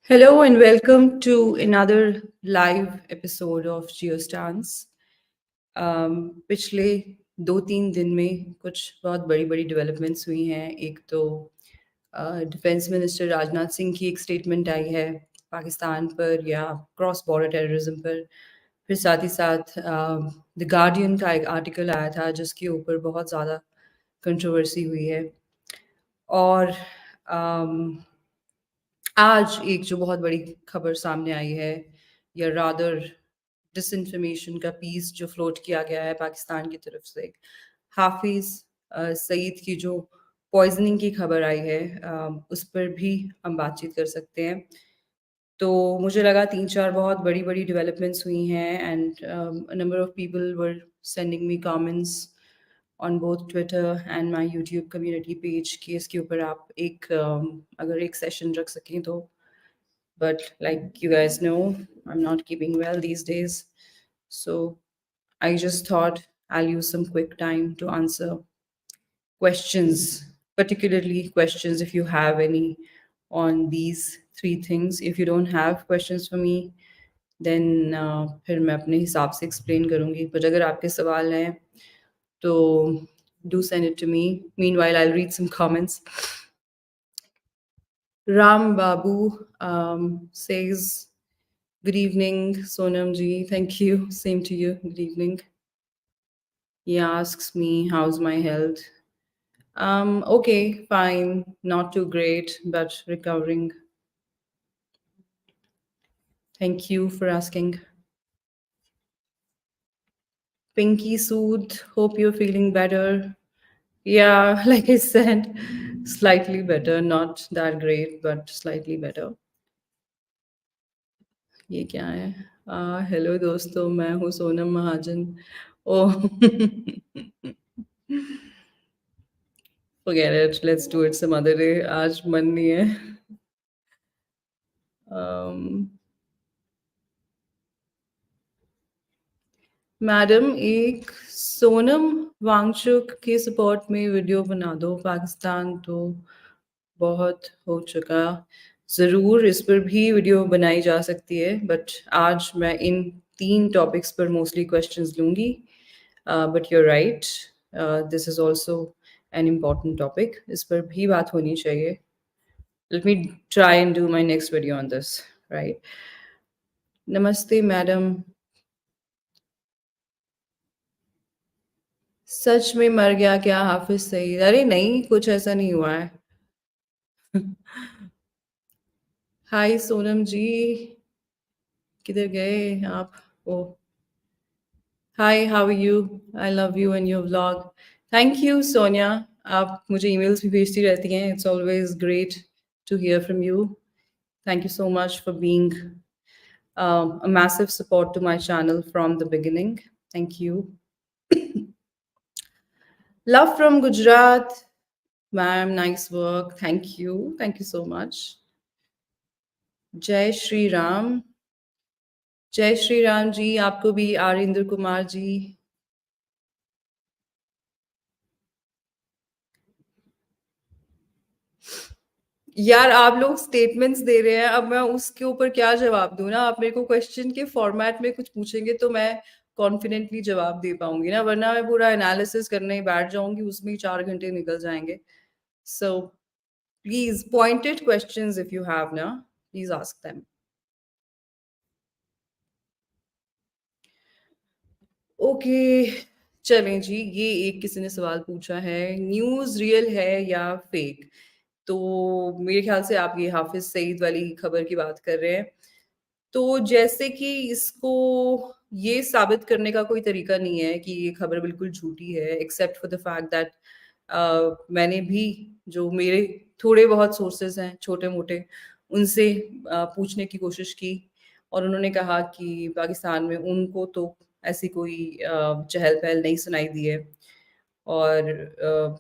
Hello and welcome to another live episode of GeoStance. पिछले 2-3 दिन में कुछ बहुत बड़ी बड़ी डेवलपमेंट्स हुई हैं। एक तो डिफेंस मिनिस्टर राजनाथ सिंह की एक स्टेटमेंट आई है पाकिस्तान पर या क्रॉस बॉर्डर टेररिज्म पर। फिर साथ ही साथ द गार्डियन का एक आर्टिकल आया था जिसके ऊपर बहुत ज़्यादा कंट्रोवर्सी हुई है। और आज एक जो बहुत बड़ी खबर सामने आई है या रादर डिसइंफॉर्मेशन का पीस जो फ्लोट किया गया है पाकिस्तान की तरफ से, हाफिज सईद की जो पॉइजनिंग की खबर आई है, उस पर भी हम बातचीत कर सकते हैं। तो मुझे लगा 3-4 बहुत बड़ी-बड़ी डेवलपमेंट्स हुई हैं and number of people were sending me comments on both Twitter and my YouTube community page कि इसके ऊपर आप अगर एक सेशन रख सकें तो। But like you guys know, I'm not keeping well these days. So I just thought I'll use some quick time to answer questions, particularly questions if you have any on these three things. If you don't have questions for me, then फिर मैं अपने हिसाब से explain करूँगी. But अगर आपके सवाल हैं, तो do send it to me. Meanwhile, I'll read some comments. Ram Babu says, "Good evening, Sonam ji. Thank you. Same to you. Good evening." He asks me, "How's my health?" Okay, fine. Not too great, but recovering. Thank you for asking. Pinky Sood, hope you're feeling better. Yeah, like I said, slightly better. Not that great, but slightly better. ये क्या है? Hello दोस्तों, मैं हूँ सोनम महाजन। ओह forget it. Let's do it some other day. आज मन नहीं है। मैडम, एक सोनम वांगचुक के सपोर्ट में वीडियो बना दो। पाकिस्तान तो बहुत हो चुका। ज़रूर इस पर भी वीडियो बनाई जा सकती है, बट आज मैं इन 3 टॉपिक्स पर मोस्टली क्वेश्चंस लूँगी। But you are right, this is also an important topic. इस पर भी बात होनी चाहिए। Let me try and do my next video on this, right? Namaste, madam. सच में मर गया क्या हाफिज सईद? अरे नहीं, कुछ ऐसा नहीं हुआ है। हाय सोनम जी, किधर गए आप? Oh hi, how are you? I love you and your vlog. Thank you Sonia, आप मुझे ईमेल्स भी भेजती रहती हैं। It's always great to hear from you. Thank you so much for being a massive support to my channel from the beginning. Thank you. Love from Gujarat. Ma'am, nice work. Thank you. Thank you so much. जय श्री राम। जय श्री राम जी, आपको भी आरिंदर कुमार जी। यार आप लोग statements दे रहे हैं, अब मैं उसके ऊपर क्या जवाब दूं ना। आप मेरे को क्वेश्चन के फॉर्मेट में कुछ पूछेंगे तो मैं कॉन्फिडेंटली जवाब दे पाऊंगी ना, वरना मैं पूरा एनालिसिस करने ही बैठ जाऊंगी, उसमें ही 4 घंटे निकल जाएंगे। So please pointed questions if you have ना, प्लीज आस्क देम। ओके, चलें जी। ये एक किसी ने सवाल पूछा है, न्यूज़ रियल है या फेक? तो मेरे ख्याल से आप ये हाफिज सईद वाली खबर की बात कर रहे हैं। तो जैसे कि इसको ये साबित करने का कोई तरीका नहीं है कि ये खबर बिल्कुल झूठी है, except for the fact that मैंने भी जो मेरे थोड़े बहुत सोर्सेज हैं छोटे मोटे, उनसे पूछने की कोशिश की, और उन्होंने कहा कि पाकिस्तान में उनको तो ऐसी कोई चहल पहल नहीं सुनाई दी है, और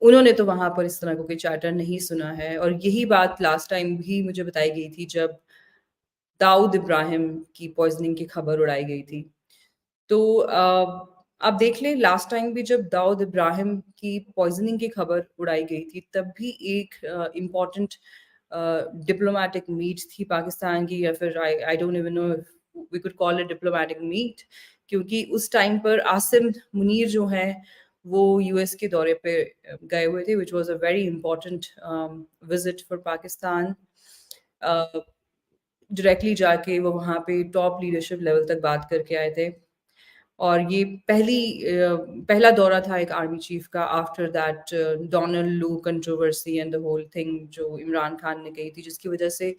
उन्होंने तो वहाँ पर इस तरह का कोई चार्टर नहीं सुना है। और यही बात लास्ट टाइम भी मुझे बताई गई थी जब दाऊद इब्राहिम की पॉइजनिंग की खबर उड़ाई गई थी। तो आप देख लें, लास्ट टाइम भी जब दाऊद इब्राहिम की पॉइजनिंग की खबर उड़ाई गई थी, तब भी एक इम्पॉर्टेंट डिप्लोमेटिक मीट थी पाकिस्तान की, या फिर I don't even know if we could call it diplomatic meet, क्योंकि उस टाइम पर आसिम मुनीर जो हैं वो यूएस के दौरे पे गए हुए थे, which was a very important visit for Pakistan. Directly जाके वो वहाँ पे टॉप लीडरशिप लेवल तक बात करके आए थे, और ये पहला दौरा था एक आर्मी चीफ का after that Donald Lu controversy and the whole thing जो इमरान खान ने कही थी, जिसकी वजह से,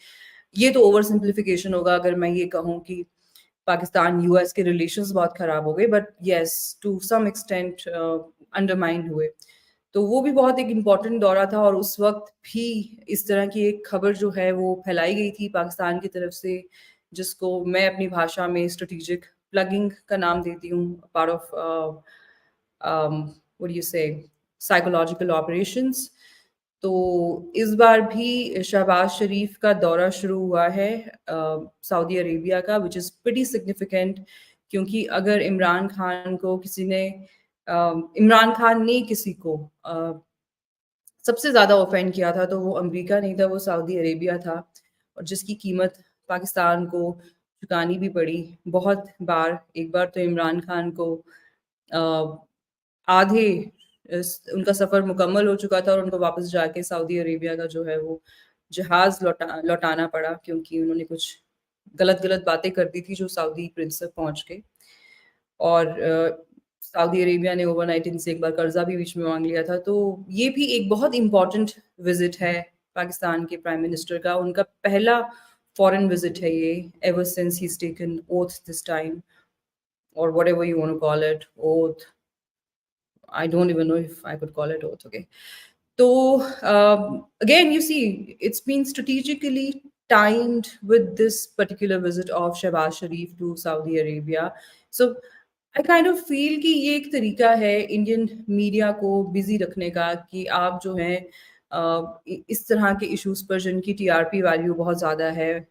ये तो ओवर सिंप्लीफिकेशन होगा अगर मैं ये कहूँ कि पाकिस्तान यूएस के रिलेशंस बहुत खराब हो गए, but yes, to some extent undermined हुए। तो वो भी बहुत एक इम्पॉर्टेंट दौरा था, और उस वक्त भी इस तरह की एक खबर जो है वो फैलाई गई थी पाकिस्तान की तरफ से, जिसको मैं अपनी भाषा में स्ट्रेटेजिक प्लगिंग का नाम देती हूँ, पार्ट ऑफ व्हाट यू से साइकोलॉजिकल ऑपरेशंस। तो इस बार भी शहबाज शरीफ का दौरा शुरू हुआ है सऊदी अरेबिया का, विच इज़ प्रीटी सिग्निफिकेंट, क्योंकि अगर इमरान खान ने किसी को सबसे ज़्यादा ऑफेंड किया था, तो वो अमेरिका नहीं था, वो सऊदी अरेबिया था, और जिसकी कीमत पाकिस्तान को चुकानी भी पड़ी बहुत बार। एक बार तो इमरान खान को अ, आधे उनका सफ़र मुकम्मल हो चुका था, और उनको वापस जाके सऊदी अरेबिया का जो है वो जहाज़ लौटाना पड़ा, क्योंकि उन्होंने कुछ गलत-गलत बातें कर दी थी जो सऊदी प्रिंस तक पहुँच के। और सऊदी अरेबिया ने ओवरनाइट इनसे एक बार कर्जा भी बीच में माँग लिया था। तो ये भी एक बहुत इम्पोर्टेंट विज़िट है पाकिस्तान के प्राइम मिनिस्टर का। उनका पहला फॉरेन विज़िट है ये, ever since he is taken oath this time, or whatever you want to call it, oath. I don't even know if I could call it oath. Okay. So again, you see, it's been strategically timed with this particular visit of Shehbaz Sharif to Saudi Arabia. So I kind of feel कि ये एक तरीका है Indian media को busy रखने का, कि आप जो हैं इस तरह के इश्यूज पर जिनकी टीआरपी वैल्यू बहुत ज़्यादा है,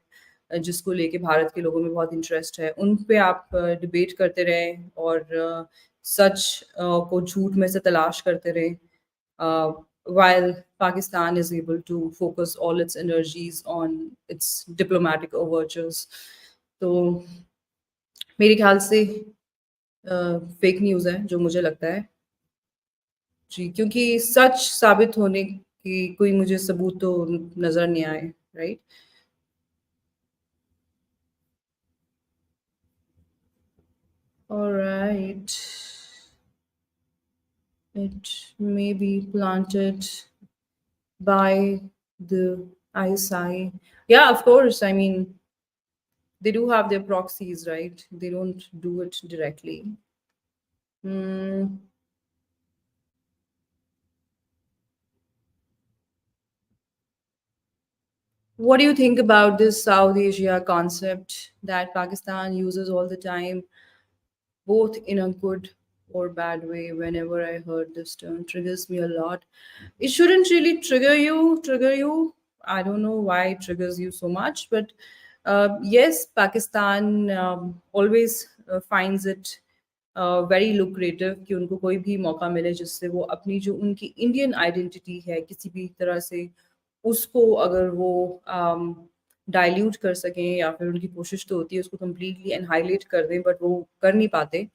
जिसको लेके भारत के लोगों में बहुत इंटरेस्ट है, उन पे आप डिबेट करते रहें, और सच को झूठ में से तलाश करते रहें, while Pakistan is able to focus all its energies on its diplomatic overtures. तो मेरे ख्याल से फेक न्यूज़ है जो मुझे लगता है। जी, क्योंकि सच साबित होने की कोई मुझे सबूत तो नज़र नहीं आए, right? Alright. It may be planted by the ISI. Yeah, of course. I mean, they do have their proxies, right? They don't do it directly. Hmm. What do you think about this South Asia concept that Pakistan uses all the time, both in a good or bad way? Whenever I heard this term, triggers me a lot. It shouldn't really trigger you. I don't know why it triggers you so much, but yes, Pakistan always finds it very lucrative कि उनको कोई भी मौका मिले जिससे वो अपनी जो उनकी इंडियन आइडेंटिटी है किसी भी तरह से उसको अगर वो डाइल्यूट कर सकें, या फिर उनकी कोशिश तो होती है उसको कम्प्लीटली एनहाइलेट कर दें, बट वो कर नहीं पाते।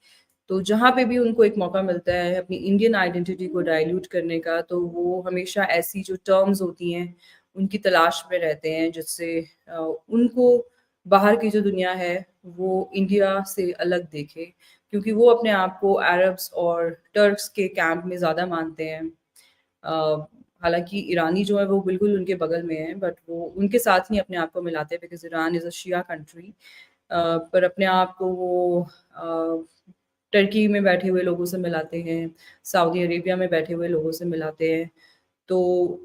तो जहाँ पे भी उनको एक मौका मिलता है अपनी इंडियन आइडेंटिटी को डाइल्यूट करने का, तो वो हमेशा ऐसी जो टर्म्स होती हैं उनकी तलाश में रहते हैं, जिससे उनको बाहर की जो दुनिया है वो इंडिया से अलग देखे, क्योंकि वो अपने आप को अरब्स और टर्क्स के कैंप में ज़्यादा मानते हैं। हालांकि ईरानी जो है वो बिल्कुल उनके बगल में है, बट वो उनके साथ नहीं अपने आप को मिलाते, because Iran is a Shia country. पर अपने आप को वो टर्की में बैठे हुए लोगों से मिलाते हैं, सऊदी अरेबिया में बैठे हुए लोगों से मिलाते हैं। तो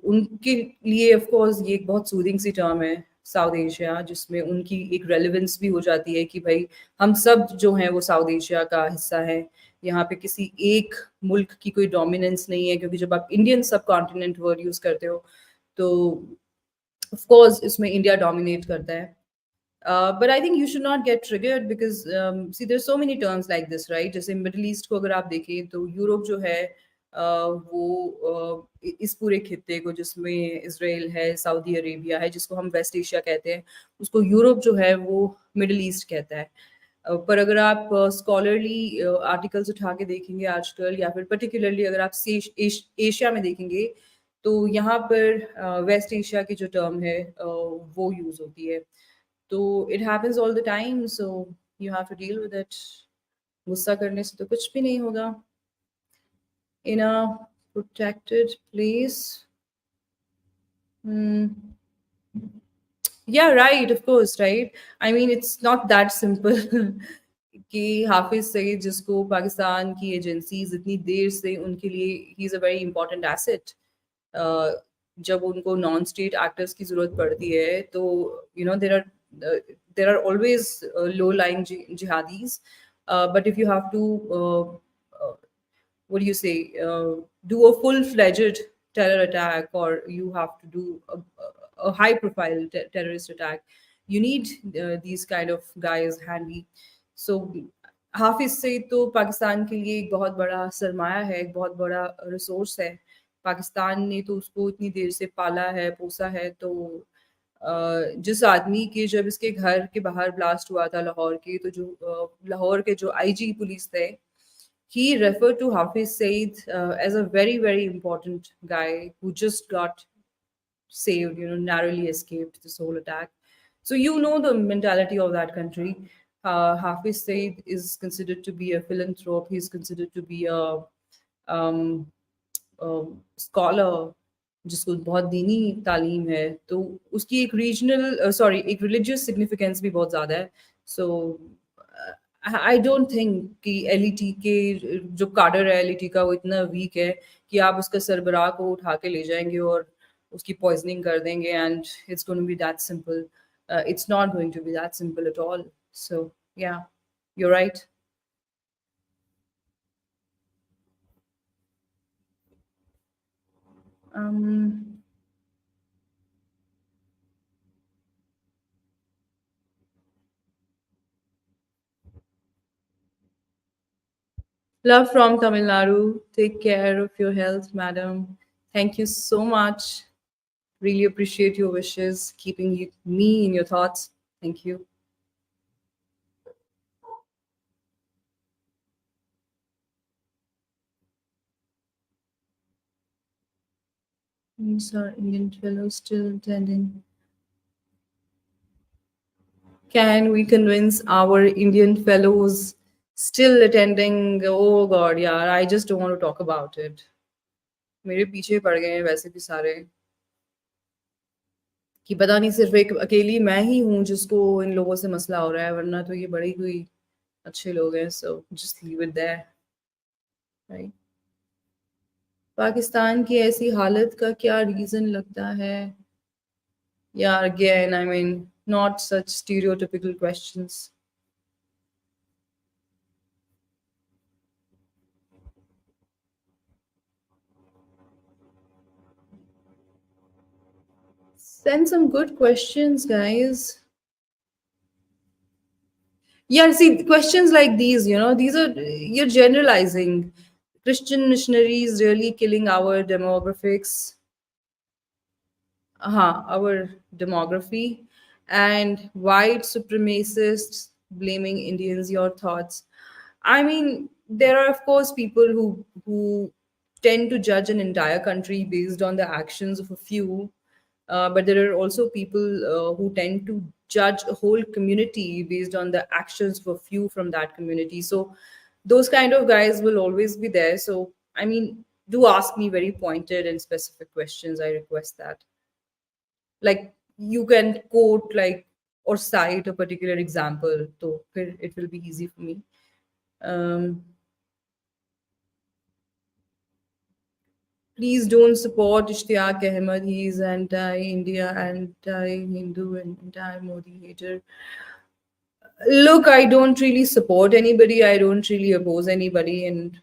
उनके लिए ऑफ कोर्स ये एक बहुत सूदिंग सी टर्म है साउथ एशिया, जिसमें उनकी एक रेलेवेंस भी हो जाती है कि भाई हम सब जो हैं वो साउथ एशिया का हिस्सा है। यहाँ पे किसी एक मुल्क की कोई डोमिनेंस नहीं है, क्योंकि जब आप इंडियन सब कॉन्टिनेंट वर्ड यूज़ करते हो तो ऑफ कोर्स इसमें इंडिया डोमिनेट करता है। But I think you should not get triggered because see there's so many terms like this, right? जैसे मिडल ईस्ट को अगर आप देखें तो यूरोप जो है वो इस पूरे खित्ते को, जिसमें इसराइल है, सऊदी अरेबिया है, जिसको हम वेस्ट एशिया कहते हैं, उसको यूरोप जो है वो मिडल ईस्ट कहता है। पर अगर आप स्कॉलरली आर्टिकल्स उठा के देखेंगे आजकल, या फिर पर्टिकुलरली अगर आप एशिया में देखेंगे, तो यहाँ पर वेस्ट एशिया की जो टर्म है वो यूज होती है। तो it happens all the time, so you have to deal with it. गुस्सा करने से तो कुछ भी नहीं होगा। In a protected place. Hmm. Yeah, right, of course, right. I mean, it's not that simple कि हाफिज सईद, जिसको पाकिस्तान की एजेंसीज इतनी देर से उनके लिए he is a very important asset, जब उनको नॉन स्टेट एक्टर्स की ज़रूरत पड़ती है, तो there are always low line jihadis, but if you have to what do you say, do a full-fledged terror attack, or you have to do a high-profile terrorist attack, you need these kind of guys handy. So Hafiz Saeed तो पाकिस्तान के लिए एक बहुत बड़ा सरमाया है, एक बहुत बड़ा रिसोर्स है। पाकिस्तान ने तो उसको इतनी देर से पाला है, पोसा है। तो जिस आदमी के, जब इसके घर के बाहर ब्लास्ट हुआ था लाहौर के, तो जो लाहौर के जो आईजी पुलिस थे, he referred to Hafiz Saeed as a very, very important guy who just got saved, narrowly escaped this whole attack. So you know the mentality of that country. Hafiz Saeed is considered to be a philanthrope. He's considered to be um, scholar, जिसको बहुत दीनी तालीम है, तो उसकी एक regional, sorry, एक religious significance भी बहुत ज़्यादा है। सो आई डोंट थिंक कि एलईटी के जो काडर है एलईटी का, वो इतना वीक है कि आप उसका सरबराह को उठा के ले जाएंगे और उसकी पॉइजनिंग कर देंगे, and it's going to be that simple. It's not going to be that simple at all. So yeah, you're right. um Love from Tamil Nadu. Take care of your health, madam. Thank you so much. Really appreciate your wishes, keeping me in your thoughts. Thank you. Sir, Indian fellows still attending. Can we convince our Indian fellows still attending? Oh God, yeah, I just don't want to talk about it. मेरे पीछे पड़ गए हैं वैसे भी सारे, कि पता नहीं सिर्फ एक अकेली मैं ही हूँ जिसको इन लोगों से मसला हो रहा है, वरना तो ये बड़ी कोई अच्छे लोग हैं। So just leave it there, right. Pakistan की ऐसी हालत का क्या रीजन लगता है? यार again, I mean, not such stereotypical questions. Send some good questions, guys. Yeah, see, questions like these, these are, you're generalizing. Christian missionaries really killing our demographics, our demography, and white supremacists blaming Indians. Your thoughts? I mean, there are of course people who tend to judge an entire country based on the actions of a few, but there are also people who tend to judge a whole community based on the actions of a few from that community. So those kind of guys will always be there. So I mean, do ask me very pointed and specific questions. I request that. Like, you can quote, like, or cite a particular example, so it will be easy for me. um, please don't support Ishtiaq Ahmed. He's anti-India, anti-Hindu, and anti-Modi hater. Look, I don't really support anybody. I don't really oppose anybody, and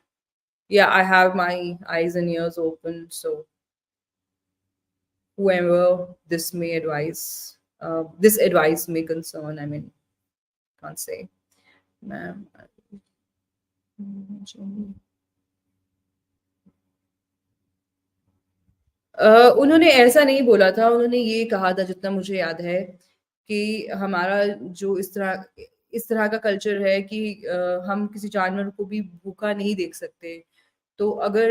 yeah, I have my eyes and ears open. So whoever this advice may concern, I mean, can't say, ma'am. उन्होंने ऐसा नहीं बोला था, उन्होंने ये कहा था जितना मुझे याद है कि हमारा जो इस तरह का कल्चर है कि हम किसी जानवर को भी भूखा नहीं देख सकते। तो अगर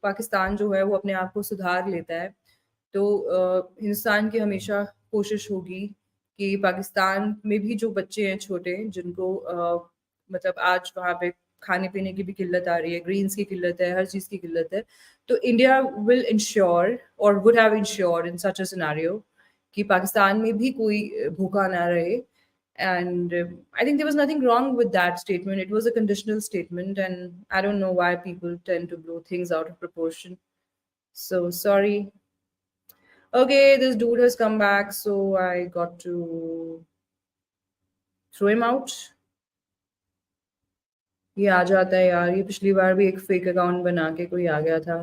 पाकिस्तान जो है वो अपने आप को सुधार लेता है, तो हिंदुस्तान की हमेशा कोशिश होगी कि पाकिस्तान में भी जो बच्चे हैं छोटे जिनको मतलब आज वहाँ पे खाने-पीने की भी किल्लत आ रही है, ग्रीन्स की किल्लत है, हर चीज़ की किल्लत है। तो इंडिया विल इंश्योर और would have insured in such a scenario कि पाकिस्तान में भी कोई भूखा ना रहे। And I think there was nothing wrong with that statement. It was a conditional statement, and I don't know why people tend to blow things out of proportion. So sorry. Okay, this dude has come back, so I got to throw him out. ये आ जाता है यार, ये पिछली बार भी एक fake account बना के कोई आ गया था।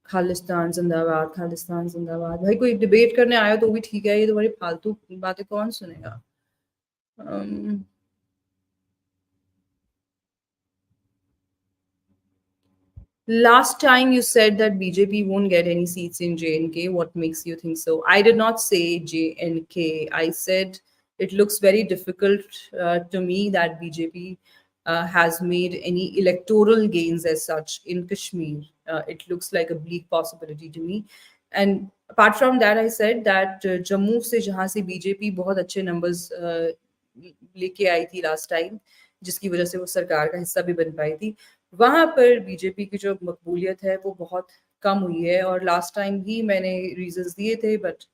खालिस्तान जिंदाबाद, खालिस्तान जिंदाबाद। भाई कोई डिबेट करने आया तो भी ठीक है, ये तुम्हारी फालतू बातें कौन सुनेगा? um, Last time you said that BJP won't get any seats in J&K. What makes you think so? I did not say J&K. I said it looks very difficult to me that BJP has made any electoral gains as such in Kashmir. It looks like a bleak possibility to me. And apart from that, I said that Jammu से जहाँ से BJP बहुत अच्छे numbers लेके आई थी last time, जिसकी वजह से वो सरकार का हिस्सा भी बन पाई थी, वहाँ पर बीजेपी की जो मकबूलियत है वो बहुत कम हुई है। और लास्ट टाइम भी मैंने रीजंस दिए थे, but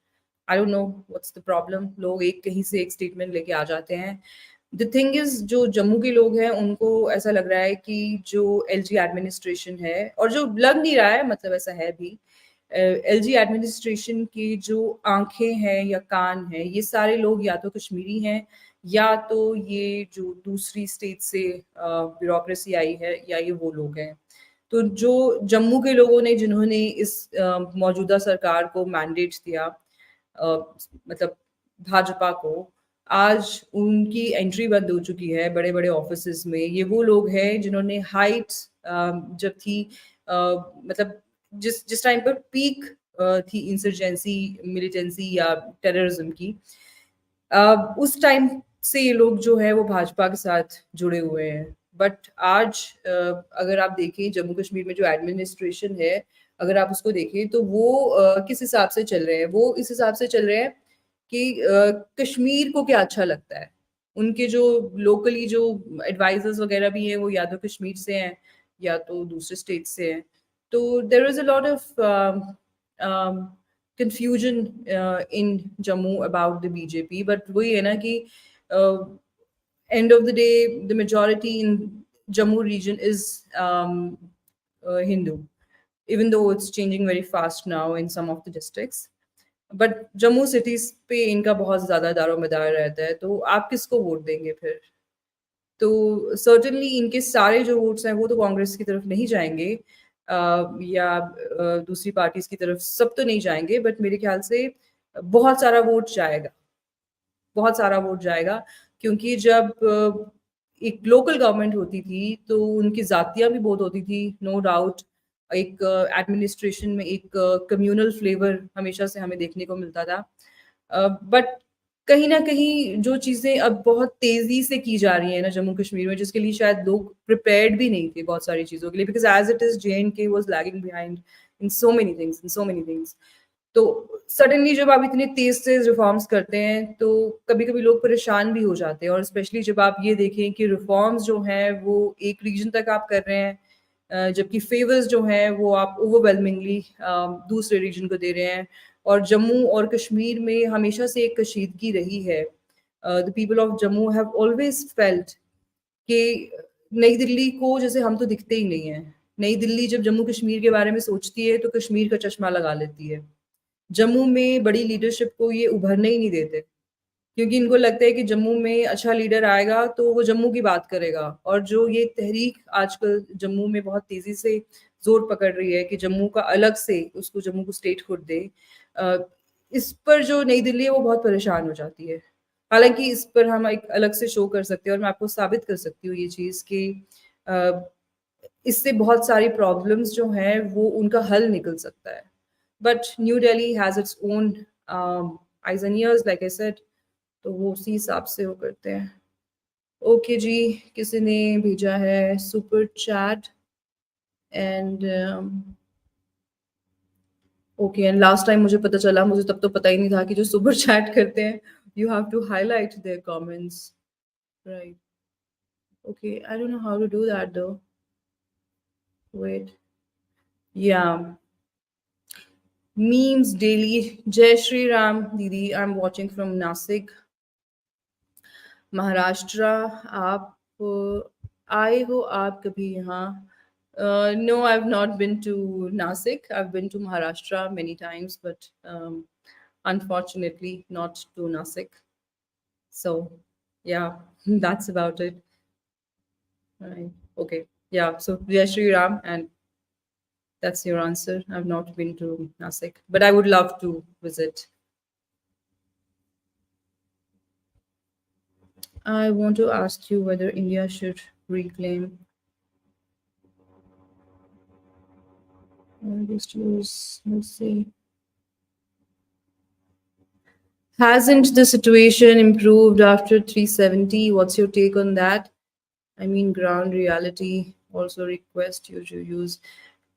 I don't know what's the problem. लोग एक कहीं से एक स्टेटमेंट लेके आ जाते हैं। द थिंग इज, जो जम्मू के लोग हैं उनको ऐसा लग रहा है कि जो एलजी एडमिनिस्ट्रेशन है, और जो लग नहीं रहा है मतलब ऐसा है भी, एलजी एडमिनिस्ट्रेशन की जो आंखें हैं या कान हैं, ये सारे लोग या तो कश्मीरी हैं या तो ये जो दूसरी स्टेट से ब्यूरोक्रेसी आई है, या ये वो लोग हैं। तो जो जम्मू के लोगों ने, जिन्होंने इस मौजूदा सरकार को मैंडेट दिया, मतलब भाजपा को, आज उनकी एंट्री बंद हो चुकी है बड़े बड़े ऑफिस में। ये वो लोग हैं जिन्होंने हाइट जब थी, मतलब जिस जिस टाइम पर पीक थी इंसर्जेंसी, मिलिटेंसी या टेररिज्म की, उस टाइम से ये लोग जो है वो भाजपा के साथ जुड़े हुए हैं। बट आज अगर आप देखें जम्मू कश्मीर में जो एडमिनिस्ट्रेशन है, अगर आप उसको देखें तो वो किस हिसाब से चल रहे हैं? वो इस हिसाब से चल रहे हैं कि कश्मीर को क्या अच्छा लगता है। उनके जो लोकली जो एडवाइजर्स वगैरह भी हैं वो या तो कश्मीर से हैं या तो दूसरे स्टेट से हैं। तो there is a lot of confusion in Jammu about the BJP, but वही है ना कि end of the day, the majority in Jammu region is Hindu, even though it's changing very fast now in some of the districts. But Jammu cities पे इनका बहुत ज्यादा दारोमदार रहता है, तो आप किसको वोट देंगे फिर? तो सर्टेनली इनके सारे जो वोट्स हैं वो तो कांग्रेस की तरफ नहीं जाएंगे, या दूसरी पार्टीज की तरफ, सब तो नहीं जाएंगे, बट मेरे ख्याल से बहुत सारा वोट जाएगा, बहुत सारा वोट जाएगा। क्योंकि जब एक लोकल गवर्नमेंट होती थी तो उनकी जातियाँ भी बहुत होती थी, नो डाउट। एक एडमिनिस्ट्रेशन में एक कम्युनल फ्लेवर हमेशा से हमें देखने को मिलता था। बट कहीं न कहीं जो चीज़ें अब बहुत तेज़ी से की जा रही हैं ना जम्मू कश्मीर में, जिसके लिए शायद लोग प्रिपेयर्ड भी नहीं थे बहुत सारी चीज़ों के लिए, because as it is J and K was lagging behind in so many things, in so many things. तो सडनली जब आप इतने तेज़-तेज़ रिफ़ॉर्म्स करते हैं, तो कभी-कभी लोग परेशान भी हो जाते हैं, और स्पेशली जब आप ये देखें कि रिफ़ॉर्म्स जो हैं, वो एक रीजन तक आप कर रहे हैं, जबकि फ़ेवर्स जो हैं, वो आप ओवरवेलमिंगली दूसरे रीजन को दे रहे हैं। और जम्मू और कश्मीर में हमेशा से एक कशीदगी रही है। The people of Jammu have always felt कि नई दिल्ली को जैसे हम तो दिखते ही नहीं हैं। नई दिल्ली जब जम्मू कश्मीर के बारे में सोचती है, तो कश्मीर का चश्मा लगा लेती है। जम्मू में बड़ी लीडरशिप को ये उभरने ही नहीं देते, क्योंकि इनको लगता है कि जम्मू में अच्छा लीडर आएगा तो वो जम्मू की बात करेगा। और जो ये तहरीक आजकल जम्मू में बहुत तेजी से जोर पकड़ रही है कि जम्मू का अलग से, उसको जम्मू को स्टेटहुड दे, अ, इस पर जो नई दिल्ली है वो बहुत परेशान हो जाती है। हालांकि इस पर हम एक अलग से शो कर सकते हैं, और मैं आपको साबित कर सकती हूँ ये चीज़ कि इससे बहुत सारी प्रॉब्लम्स जो हैं वो उनका हल निकल सकता है। But new Delhi has its own eyes and years like I said, तो वो उसी हिसाब से वो करते हैं। ओके जी, किसी ने भेजा है super chat and okay, and last time मुझे पता चला, मुझे तब तो पता ही नहीं था कि जो सुपर चैट करते हैं you have to highlight their comments, right? Okay, I don't know how to do that though. Wait, या memes daily. Jai Shri Ram, Didi. I'm watching from Nasik, Maharashtra. आप आए हो आप कभी यहाँ? No, I've not been to Nasik. I've been to Maharashtra many times, but unfortunately not to Nasik. So, yeah, that's about it. Right. Okay. Yeah. So, Jai Shri Ram, and that's your answer. I've not been to Nasik, but I would love to visit. I want to ask you whether India should reclaim these tools. Let's see. Hasn't the situation improved after 370? What's your take on that? I mean, ground reality also request you to use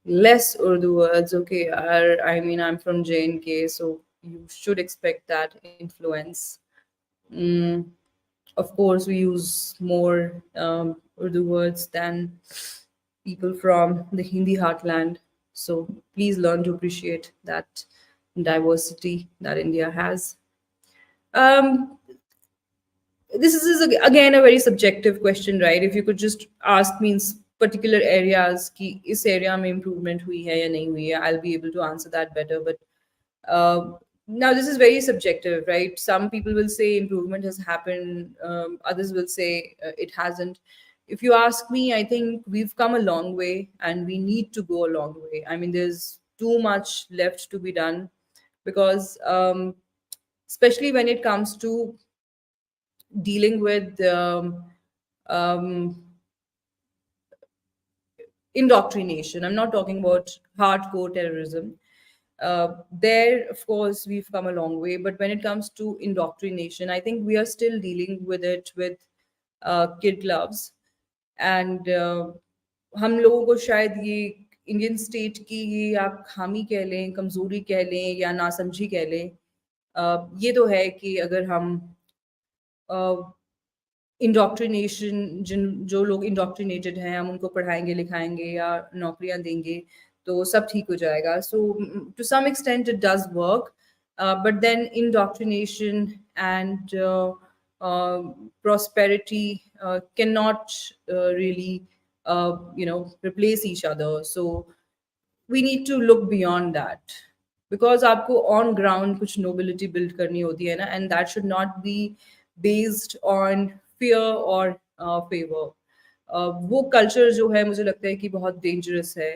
less Urdu words. Okay, I mean, I'm from JNK, so you should expect that influence. Mm, of course, we use more Urdu words than people from the Hindi heartland. So please learn to appreciate that diversity that India has. Um, this is again a very subjective question, right? If you could just ask me in particular areas ki is area mein improvement hui hai ya nahi hui hai, I'll be able to answer that better. But uh, now this is very subjective, right? Some people will say improvement has happened, others will say it hasn't. If you ask me, I think we've come a long way and we need to go a long way. I mean, there's too much left to be done because especially when it comes to dealing with um, indoctrination. I'm not talking about hardcore terrorism. There, of course, we've come a long way. But when it comes to indoctrination, I think we are still dealing with it with kid gloves. And हम लोगों को शायद ये Indian state की ये आप खामी कह लें, कमजोरी कह लें या नासमझी कह लें, ये तो है कि अगर हम इंडोक्ट्रिनेशन जिन जो लोग इंडोक्ट्रिनेटेड हैं हम उनको पढ़ाएँगे, लिखाएँगे या नौकरियाँ देंगे, तो सब ठीक हो जाएगा. So to some extent it does work, but then indoctrination and uh, prosperity cannot really replace each other. So we need to look beyond that because आपको on ground कुछ nobility build करनी होती है ना, and that should not be based on fear or favor. वो culture जो है मुझे लगता है कि बहुत dangerous है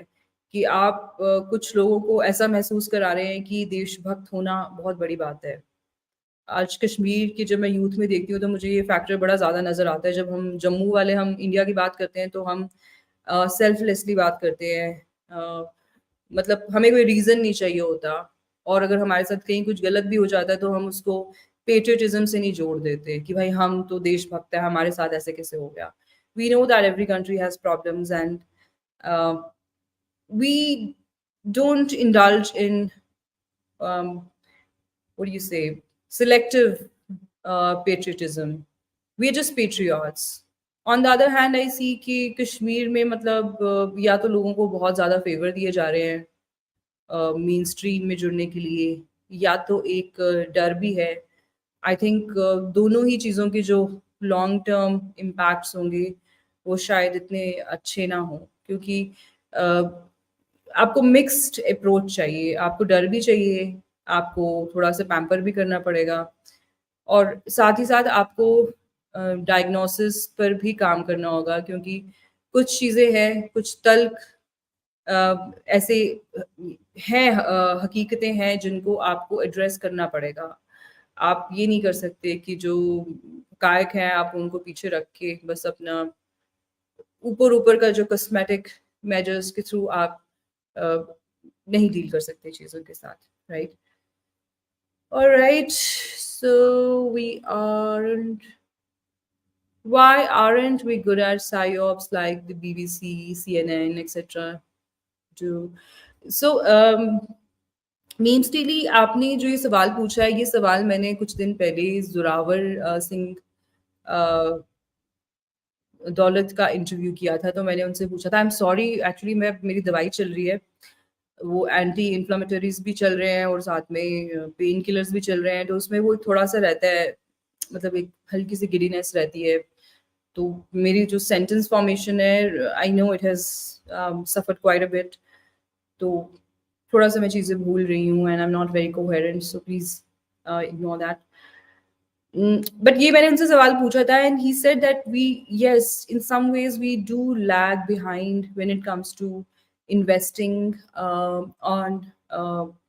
कि आप कुछ लोगों को ऐसा महसूस करा रहे हैं कि देशभक्त होना बहुत बड़ी बात है. आज कश्मीर की जब मैं यूथ में देखती हूँ तो मुझे ये फैक्टर बड़ा ज़्यादा नज़र आता है. जब हम जम्मू वाले हम इंडिया की बात करते हैं तो हम सेल्फलेसली बात करते हैं. मतलब हमें कोई रीज़न नहीं चाहिए होता और अगर हमारे साथ कहीं कुछ गलत भी हो जाता है तो हम उसको पेट्रियटिज़्म से नहीं जोड़ देते कि भाई हम तो देशभक्त हैं, हमारे साथ ऐसे कैसे हो गया? We know that every country has problems and we don't indulge in what do you say, selective patriotism. We are just patriots. On the other hand, I see कि कश्मीर में मतलब या तो लोगों को बहुत ज़्यादा फेवर दिए जा रहे हैं मेन स्ट्रीम में जुड़ने के लिए, या तो एक डर भी है. आई थिंक दोनों ही चीज़ों के जो लॉन्ग टर्म इम्पैक्ट्स होंगे वो शायद इतने अच्छे ना हों क्योंकि आपको मिक्स्ड अप्रोच चाहिए. आपको डर भी चाहिए, आपको थोड़ा-सा पैम्पर भी करना पड़ेगा और साथ ही साथ आपको डायग्नोसिस पर भी काम करना होगा क्योंकि कुछ चीज़ें हैं, कुछ तल्ख़ ऐसे हैं हकीकतें हैं जिनको आपको एड्रेस करना पड़ेगा. आप ये नहीं कर सकते कि जो हक़ाइक़ हैं आप उनको पीछे रख के बस अपना ऊपर ऊपर का जो कॉस्मेटिक मेजर्स के थ्रू आप नहीं डील कर सकते चीज़ों के साथ, right? Alright, so we aren't why aren't we good at psyops like the BBC, CNN, etc. do? So, memes daily आपने जो ये सवाल पूछा है, ये सवाल मैंने कुछ दिन पहले जोरावर सिंह दौलत का इंटरव्यू किया था, तो मैंने उनसे पूछा था। आई एम सॉरी, एक्चुअली मैं मेरी दवाई चल रही है, वो एंटी इन्फ्लेमेटरीज भी चल रहे हैं और साथ में पेन किलर्स भी चल रहे हैं, तो उसमें वो थोड़ा सा रहता है, मतलब एक हल्की सी गिडीनेस रहती है। तो मेरी जो सेंटेंस फॉर्मेशन है, I know it has suffered quite a bit, तो थोड़ा सा मैं चीज़ें भूल रही हूँ and I am not very coherent, so please ignore that. But ये मैंने उनसे सवाल पूछा था and he said that we yes in some ways we do lag behind when it comes to investing on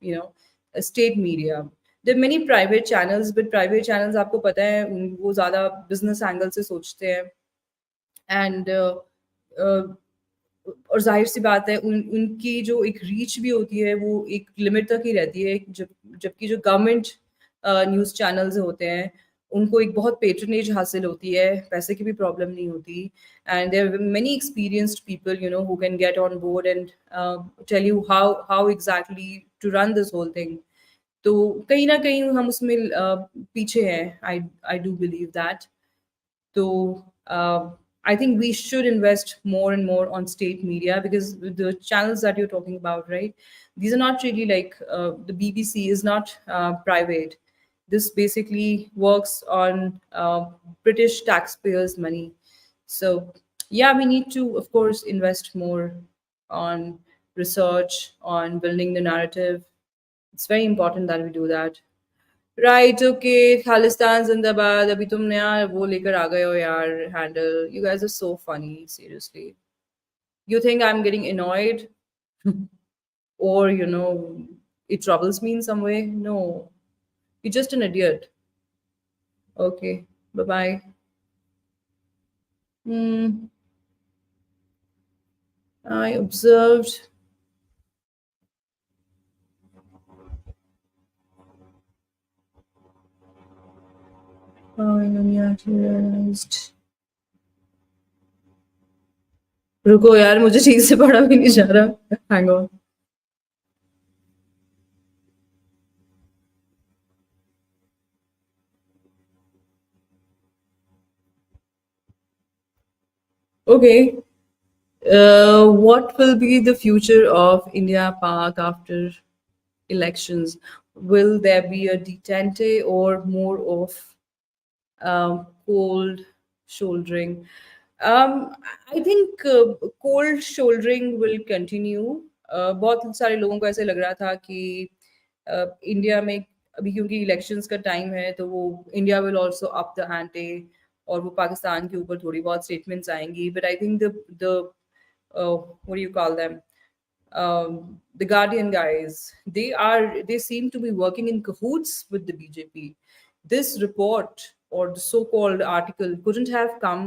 you know state media. There are many private channels, but private channels आपको पता है वो ज़्यादा business angle से सोचते हैं and और ज़ाहिर सी बात है उनकी जो एक रीच भी होती है वो एक लिमिट तक ही रहती है, जबकि जो गवर्नमेंट न्यूज़ चैनल्स होते हैं उनको एक बहुत पेट्रनेज हासिल होती है, पैसे की भी प्रॉब्लम नहीं होती and there are many experienced people you know who can get on board and tell you how exactly to run this whole thing. तो कहीं ना कहीं हम उसमें पीछे हैं, I do believe that. So I think we should invest more and more on state media because the channels that you're talking about, right? These are not really like the BBC is not private. This basically works on British taxpayers' money. So yeah, we need to, of course, invest more on research, on building the narrative. It's very important that we do that. Right, okay, Khalistan जिंदाबाद। अभी तुम नया वो लेकर आ गए हो यार, handle. You guys are so funny, seriously. You think I am getting annoyed or you know it troubles me in some way? No, you're just an idiot. Okay, bye bye. Hmm, I observed. Oh, I actually realized. रुको यार, मुझे ठीक से पढ़ा भी नहीं जा रहा। Hang on. Okay. What will be the future of India-Pak after elections? Will there be a detente or more of cold shouldering? Um, I think cold shouldering will continue. बहुत सारे लोगों को ऐसे लग रहा था कि इंडिया में अभी क्योंकि इलेक्शंस का टाइम है तो वो India will also up the ante और वो पाकिस्तान के ऊपर थोड़ी बहुत स्टेटमेंट्स आएंगी, but I think the what do you call them, the Guardian guys, they seem to be working in cahoots with the BJP. This report or the so-called article couldn't have come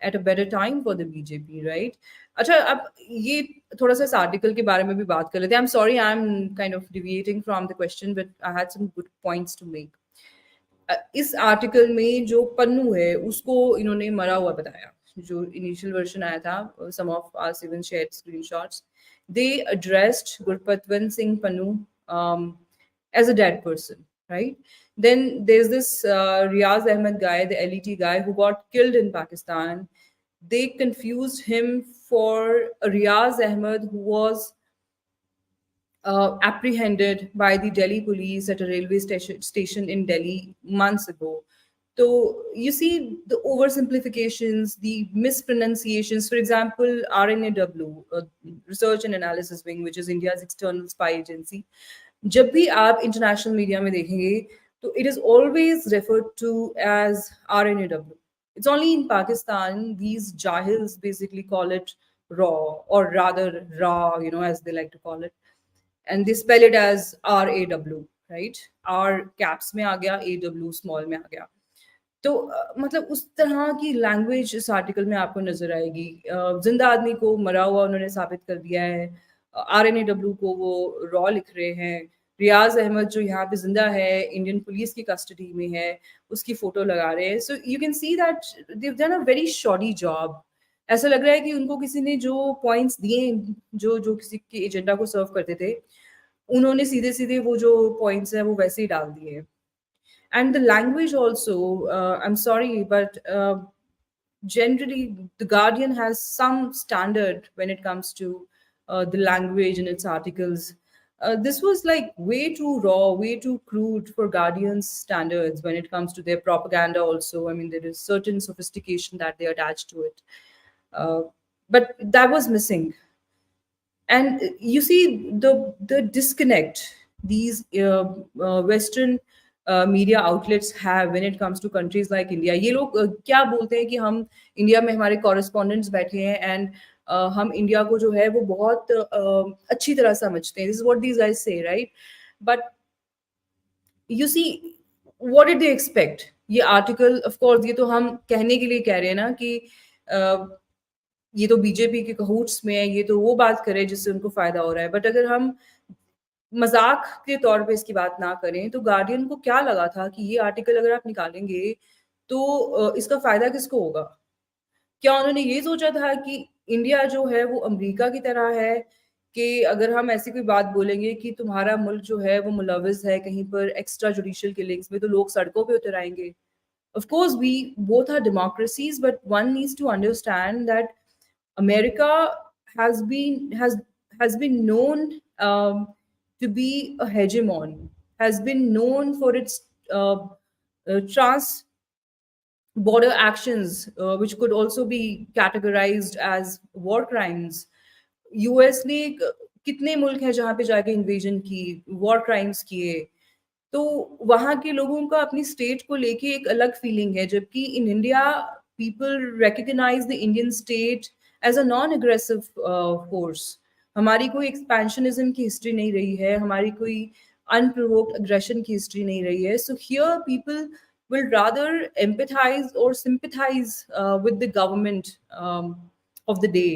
at a better time for the BJP, right? अच्छा, अब ये थोड़ा सा इस article के बारे में भी बात कर लेते हैं। I am sorry, I am kind of deviating from the question, but I had some good points to make. इस आर्टिकल में जो पन्नू है उसको इन्होंने मरा हुआ बताया। जो इनिशियल वर्जन आया था, some of us even shared screenshots, they addressed Gurpatwant Singh Pannu as a dead person, right? Then there's this Riaz Ahmed guy, the LET guy who got killed in Pakistan. They confused him for Riaz Ahmed who was apprehended by the Delhi police at a railway station in Delhi months ago. So you see the oversimplifications, the mispronunciations. For example, RNAW, Research and Analysis Wing, which is India's external spy agency. जब भी आप international media में देखेंगे तो it is always referred to as RNAW. It's only in Pakistan these jahils basically call it raw, or rather raw, you know, as they like to call it, and they spell it as RAW, right? R caps में आ गया, AW small में आ गया. तो मतलब उस तरह की language इस आर्टिकल में आपको नज़र आएगी। ज़िंदा आदमी को मरा हुआ उन्होंने साबित कर दिया है। आरएनएडब्ल्यू को वो रॉ लिख रहे हैं। रियाज़ अहमद जो यहाँ पे ज़िंदा है, इंडियन पुलिस की कस्टडी में है, उसकी फ़ोटो लगा रहे हैं। So you can see that they have done a very shoddy job. ऐसा लग रहा है कि उनको किसी ने जो पॉइंट्स दिए, जो जो किसी के एजेंडा को सर्व करते थे, उन्होंने सीधे-सीधे वो जो पॉइंट्स हैं, वो वैसे ही डाल दिए। And the language also, I'm sorry, but generally the Guardian has some standard when it comes to the language in its articles. This was like way too raw, way too crude for Guardian's standards when it comes to their propaganda also. I mean, there is certain sophistication that they attach to it. uh, but that was missing. And you see the disconnect these western media outlets have when it comes to countries like India. ये लोग क्या बोलते हैं कि हम India में हमारे correspondents बैठे हैं एंड हम इंडिया को जो है वो बहुत अच्छी तरह समझते हैं. This is what these guys say, right? But you see what did they expect? ये आर्टिकल ऑफ कोर्स ये तो हम कहने के लिए कह रहे हैं ना कि ये तो बीजेपी के कहूट्स में है, ये तो वो बात करे जिससे उनको फायदा हो रहा है. बट अगर हम मजाक के तौर पे इसकी बात ना करें तो गार्डियन को क्या लगा था कि ये आर्टिकल अगर आप निकालेंगे तो इसका फायदा किसको होगा? क्या उन्होंने ये सोचा था कि इंडिया जो है वो अमेरिका की तरह है कि अगर हम ऐसी कोई बात बोलेंगे कि तुम्हारा मुल्क जो है वो मुलविस है कहीं पर एक्स्ट्रा जुडिशियल किलिंग्स में, तो लोग सड़कों पे उतर आएंगे? Of course, we both are democracies, but one needs to understand that America has been known to be a hegemon, has been known for its trans border actions, which could also be categorized as war crimes. US ने कितने मुल्क हैं जहाँ पे जाके invasion की, war crimes किए, तो वहाँ के लोगों का अपनी स्टेट को लेके एक अलग फीलिंग है. जबकि in India people recognise the Indian state as a non aggressive force. हमारी कोई एक्सपेंशनिज्म की हिस्ट्री नहीं रही है, हमारी कोई अनप्रोवोक्ड अग्रेशन की हिस्ट्री नहीं रही है. So here people will rather empathize or sympathize with the government of the day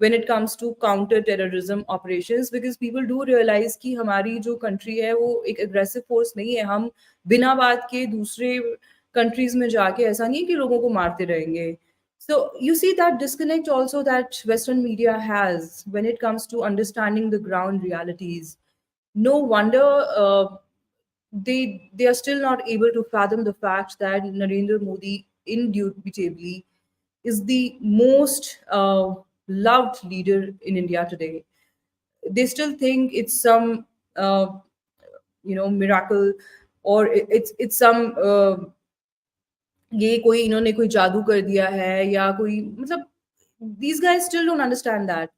when it comes to counter terrorism operations, because people do realize कि हमारी जो country है वो एक aggressive force नहीं है. हम बिना बात के दूसरे countries में जाके ऐसा नहीं है कि लोगों को मारते रहेंगे. So you see that disconnect also that Western media has when it comes to understanding the ground realities. No wonder they are still not able to fathom the fact that Narendra Modi indubitably is the most loved leader in India today. They still think it's some miracle, or it's some ये कोई इन्होंने कोई जादू कर दिया है या कोई मतलब these guys still don't understand that.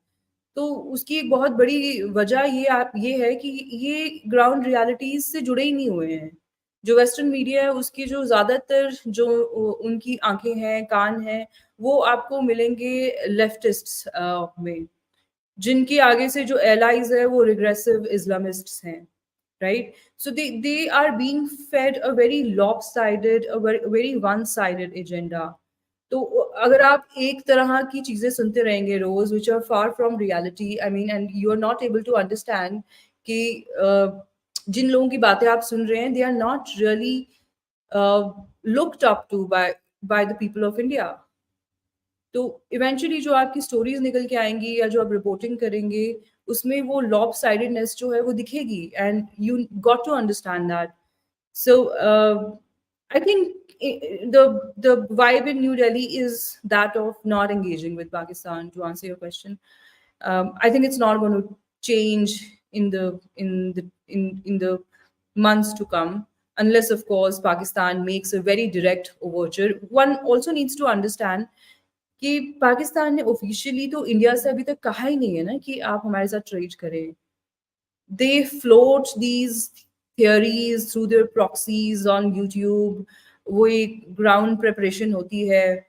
तो उसकी एक बहुत बड़ी वजह ये है कि ये ग्राउंड रियलिटीज से जुड़े ही नहीं हुए हैं. जो वेस्टर्न मीडिया है उसकी जो ज्यादातर जो उनकी आंखें हैं, कान हैं, वो आपको मिलेंगे लेफ्टिस्ट्स में, जिनके आगे से जो एलाइज है वो रिग्रेसिव इस्लामिस्ट्स हैं, right? So they are being fed a very lopsided, a very one sided agenda. तो अगर आप एक तरह की चीजें सुनते रहेंगे रोज which are far from reality, I mean, and you are not able to understand कि जिन लोगों की बातें आप सुन रहे हैं they are not really looked up to by the people of India. तो इवेंचुअली जो आपकी स्टोरीज निकल के आएंगी या जो आप रिपोर्टिंग करेंगे उसमें वो लॉप साइडेडनेस जो है वो दिखेगी, and you got to understand that. So I think the vibe in New Delhi is that of not engaging with Pakistan, to answer your question. I think it's not going to change in the months to come, unless of course Pakistan makes a very direct overture. One also needs to understand कि पाकिस्तान ने officially तो India से अभी तक कहा ही नहीं है ना कि आप हमारे साथ ट्रेड करें. दे float these theories through their proxies on YouTube. वो एक ग्राउंड प्रिपरेशन होती है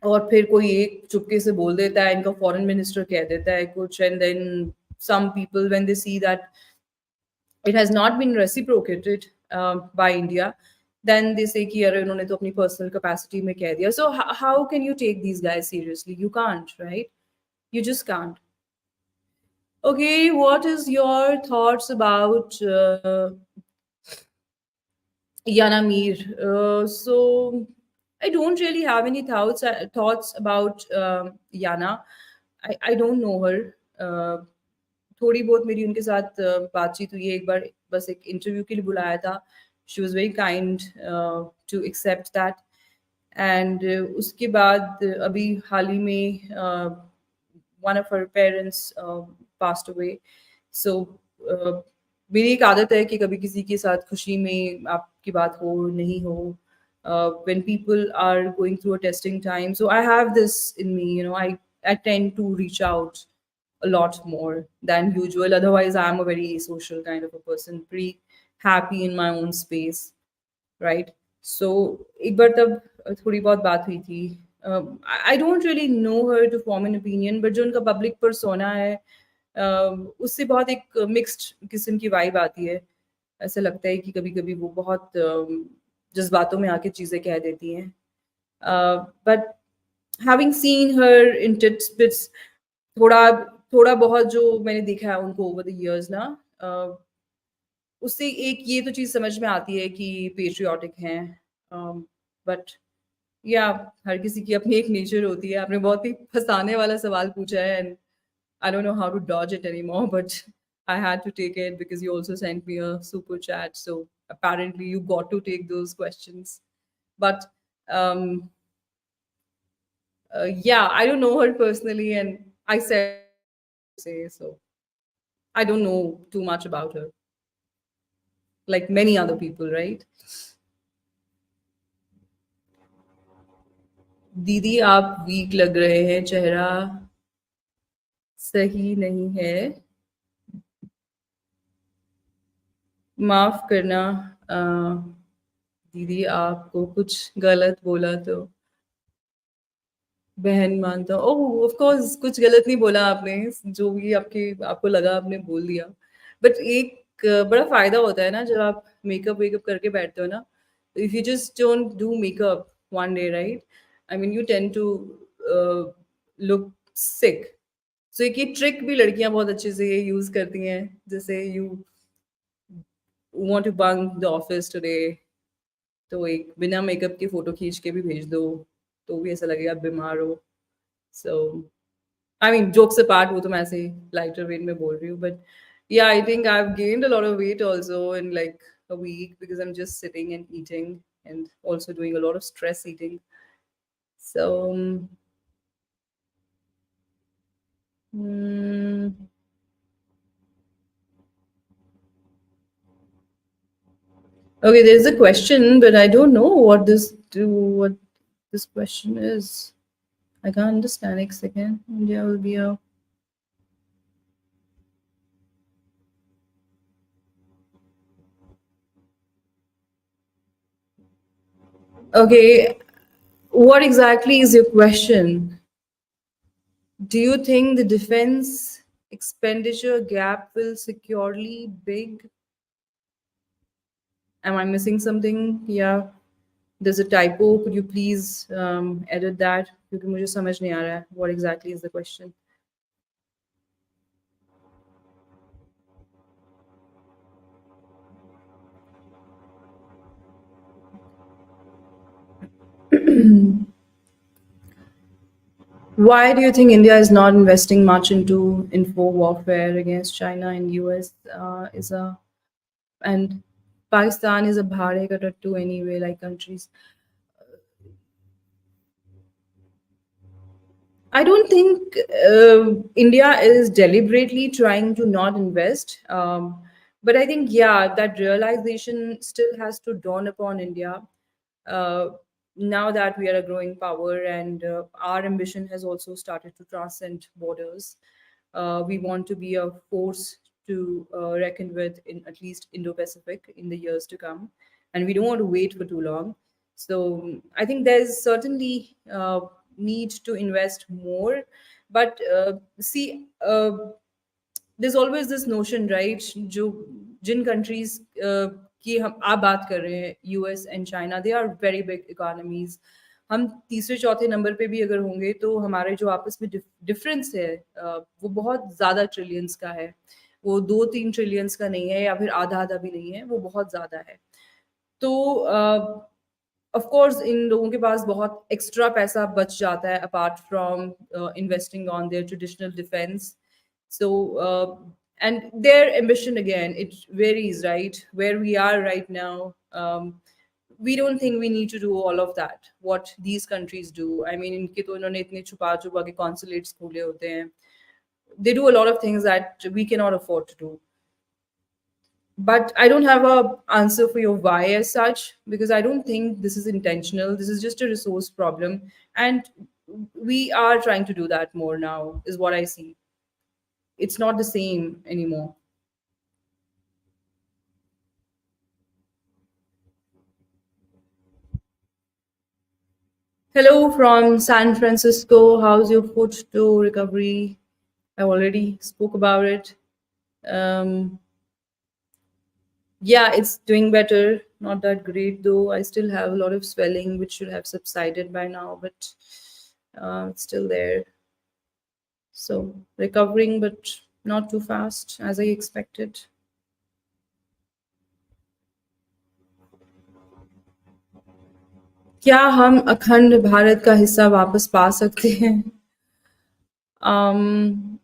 और फिर कोई एक चुपके से बोल देता है, इनका फॉरेन मिनिस्टर कह देता है कुछ, and then some people when they see that it has not been reciprocated by India, then they say कि अरे उन्होंने तो अपनी personal capacity में कह दिया. So how can you take these guys seriously? You can't, right? You just can't. Okay, what is your thoughts about Yana Mir? So I don't really have any thoughts about Yana. I don't know her. थोड़ी बहुत मेरी उनके साथ बातचीत हुई है एक बार, बस एक इंटरव्यू के लिए बुलाया था. She was very kind to accept that. And उसके बाद अभी हाल ही में one of her parents passed away. So मेरी एक आदत है कि कभी किसी के साथ खुशी में आपकी बात हो नहीं हो, when people are going through a testing time. So I have this in me, I tend to reach out a lot more than usual. Otherwise, I'm a very social kind of a person, pretty happy in my own space, right? So एक बार तब थोड़ी बहुत बात हुई थी. I don't really know her to form an opinion, but जो उनका public persona है, उससे बहुत एक मिक्स्ड किस्म की वाइब आती है. ऐसा लगता है कि कभी कभी वो बहुत जज्बातों में आके चीज़ें कह देती हैं. But having scene her in tits bits, थोड़ा थोड़ा बहुत जो मैंने देखा है उनको ओवर द इयर्स ना, उससे एक ये तो चीज़ समझ में आती है कि पेट्रियाटिक हैं. बट या हर किसी की अपनी एक नेचर होती है. आपने बहुत ही फंसाने वाला सवाल पूछा है, and I don't know how to dodge it anymore, but I had to take it because you also sent me a super chat. So apparently you got to take those questions. But um, yeah, I don't know her personally, and I said say so. I don't know too much about her, like many other people, right? दीदी आप week लग रहे हैं, चेहरा सही नहीं है, माफ करना. अ, दीदी आपको कुछ गलत बोला तो बहन मानता हूँ. ओह ऑफ कोर्स कुछ गलत नहीं बोला आपने, जो भी आपको लगा आपने बोल दिया. बट एक बड़ा फायदा होता है ना जब आप मेकअप वेकअप करके बैठते हो ना. If you just don't do makeup one day, right, I mean you tend to look sick. So एक ये ट्रिक भी लड़कियां बहुत अच्छे से यूज करती हैं. जैसे you want to bunk the office today, तो एक बिना मेकअप की फोटो खींच के भी भेज दो, तो भी ऐसा लगेगा आप बीमार हो. सो आई मीन जोक्स अपार्ट, वो तो मैं ऐसे ही लाइटर वेट में बोल रही हूँ. But yeah I think I have gained a lot of weight also in like a week because I am just sitting and eating and also doing a lot of stress eating. So okay, there's a question, but I don't know what this question is. I can't understand. Next second, India will be a. Okay, what exactly is your question? Do you think the defense expenditure gap will securely big? Am I missing something? Yeah, there's a typo. Could you please edit that? क्योंकि मुझे समझ नहीं आ रहा है. What exactly is the question? Why do you think India is not investing much into info warfare against China and US? Is a and Pakistan is a bhare ka tattu anyway, like countries. I don't think India is deliberately trying to not invest. But I think, yeah, that realization still has to dawn upon India. Uh, Now that we are a growing power and our ambition has also started to transcend borders, we want to be a force to reckon with in at least Indo-Pacific in the years to come. And we don't want to wait for too long. So I think there's certainly need to invest more. But see, there's always this notion, right? जो जिन countries की हम आप बात कर रहे हैं, US and China, they are very big economies. हम तीसरे चौथे नंबर पे भी अगर होंगे तो हमारे जो आपस में डिफरेंस है वो बहुत ज़्यादा ट्रिलियंस का है। वो 2-3 ट्रिलियंस का नहीं है, या फिर आधा आधा भी नहीं है, वो बहुत ज़्यादा है। तो ऑफ कोर्स इन लोगों के पास बहुत एक्स्ट्रा पैसा बच जाता है apart from investing on their traditional defence. So, and their ambition again, it varies, right? Where we are right now, we don't think we need to do all of that. What these countries do, I mean, इनके तो इन्होंने इतने छुपा छुपा के consulates खोले होते हैं. They do a lot of things that we cannot afford to do. But I don't have a answer for your why as such, because I don't think this is intentional. This is just a resource problem, and we are trying to do that more now. Is what I see. It's not the same anymore. Hello from San Francisco. How's your foot to recovery? I already spoke about it. Um, yeah, it's doing better. Not that great though. I still have a lot of swelling, which should have subsided by now, but it's still there. So recovering, but not too fast as I expected. क्या हम अखंड भारत का हिस्सा वापस पा सकते हैं? um,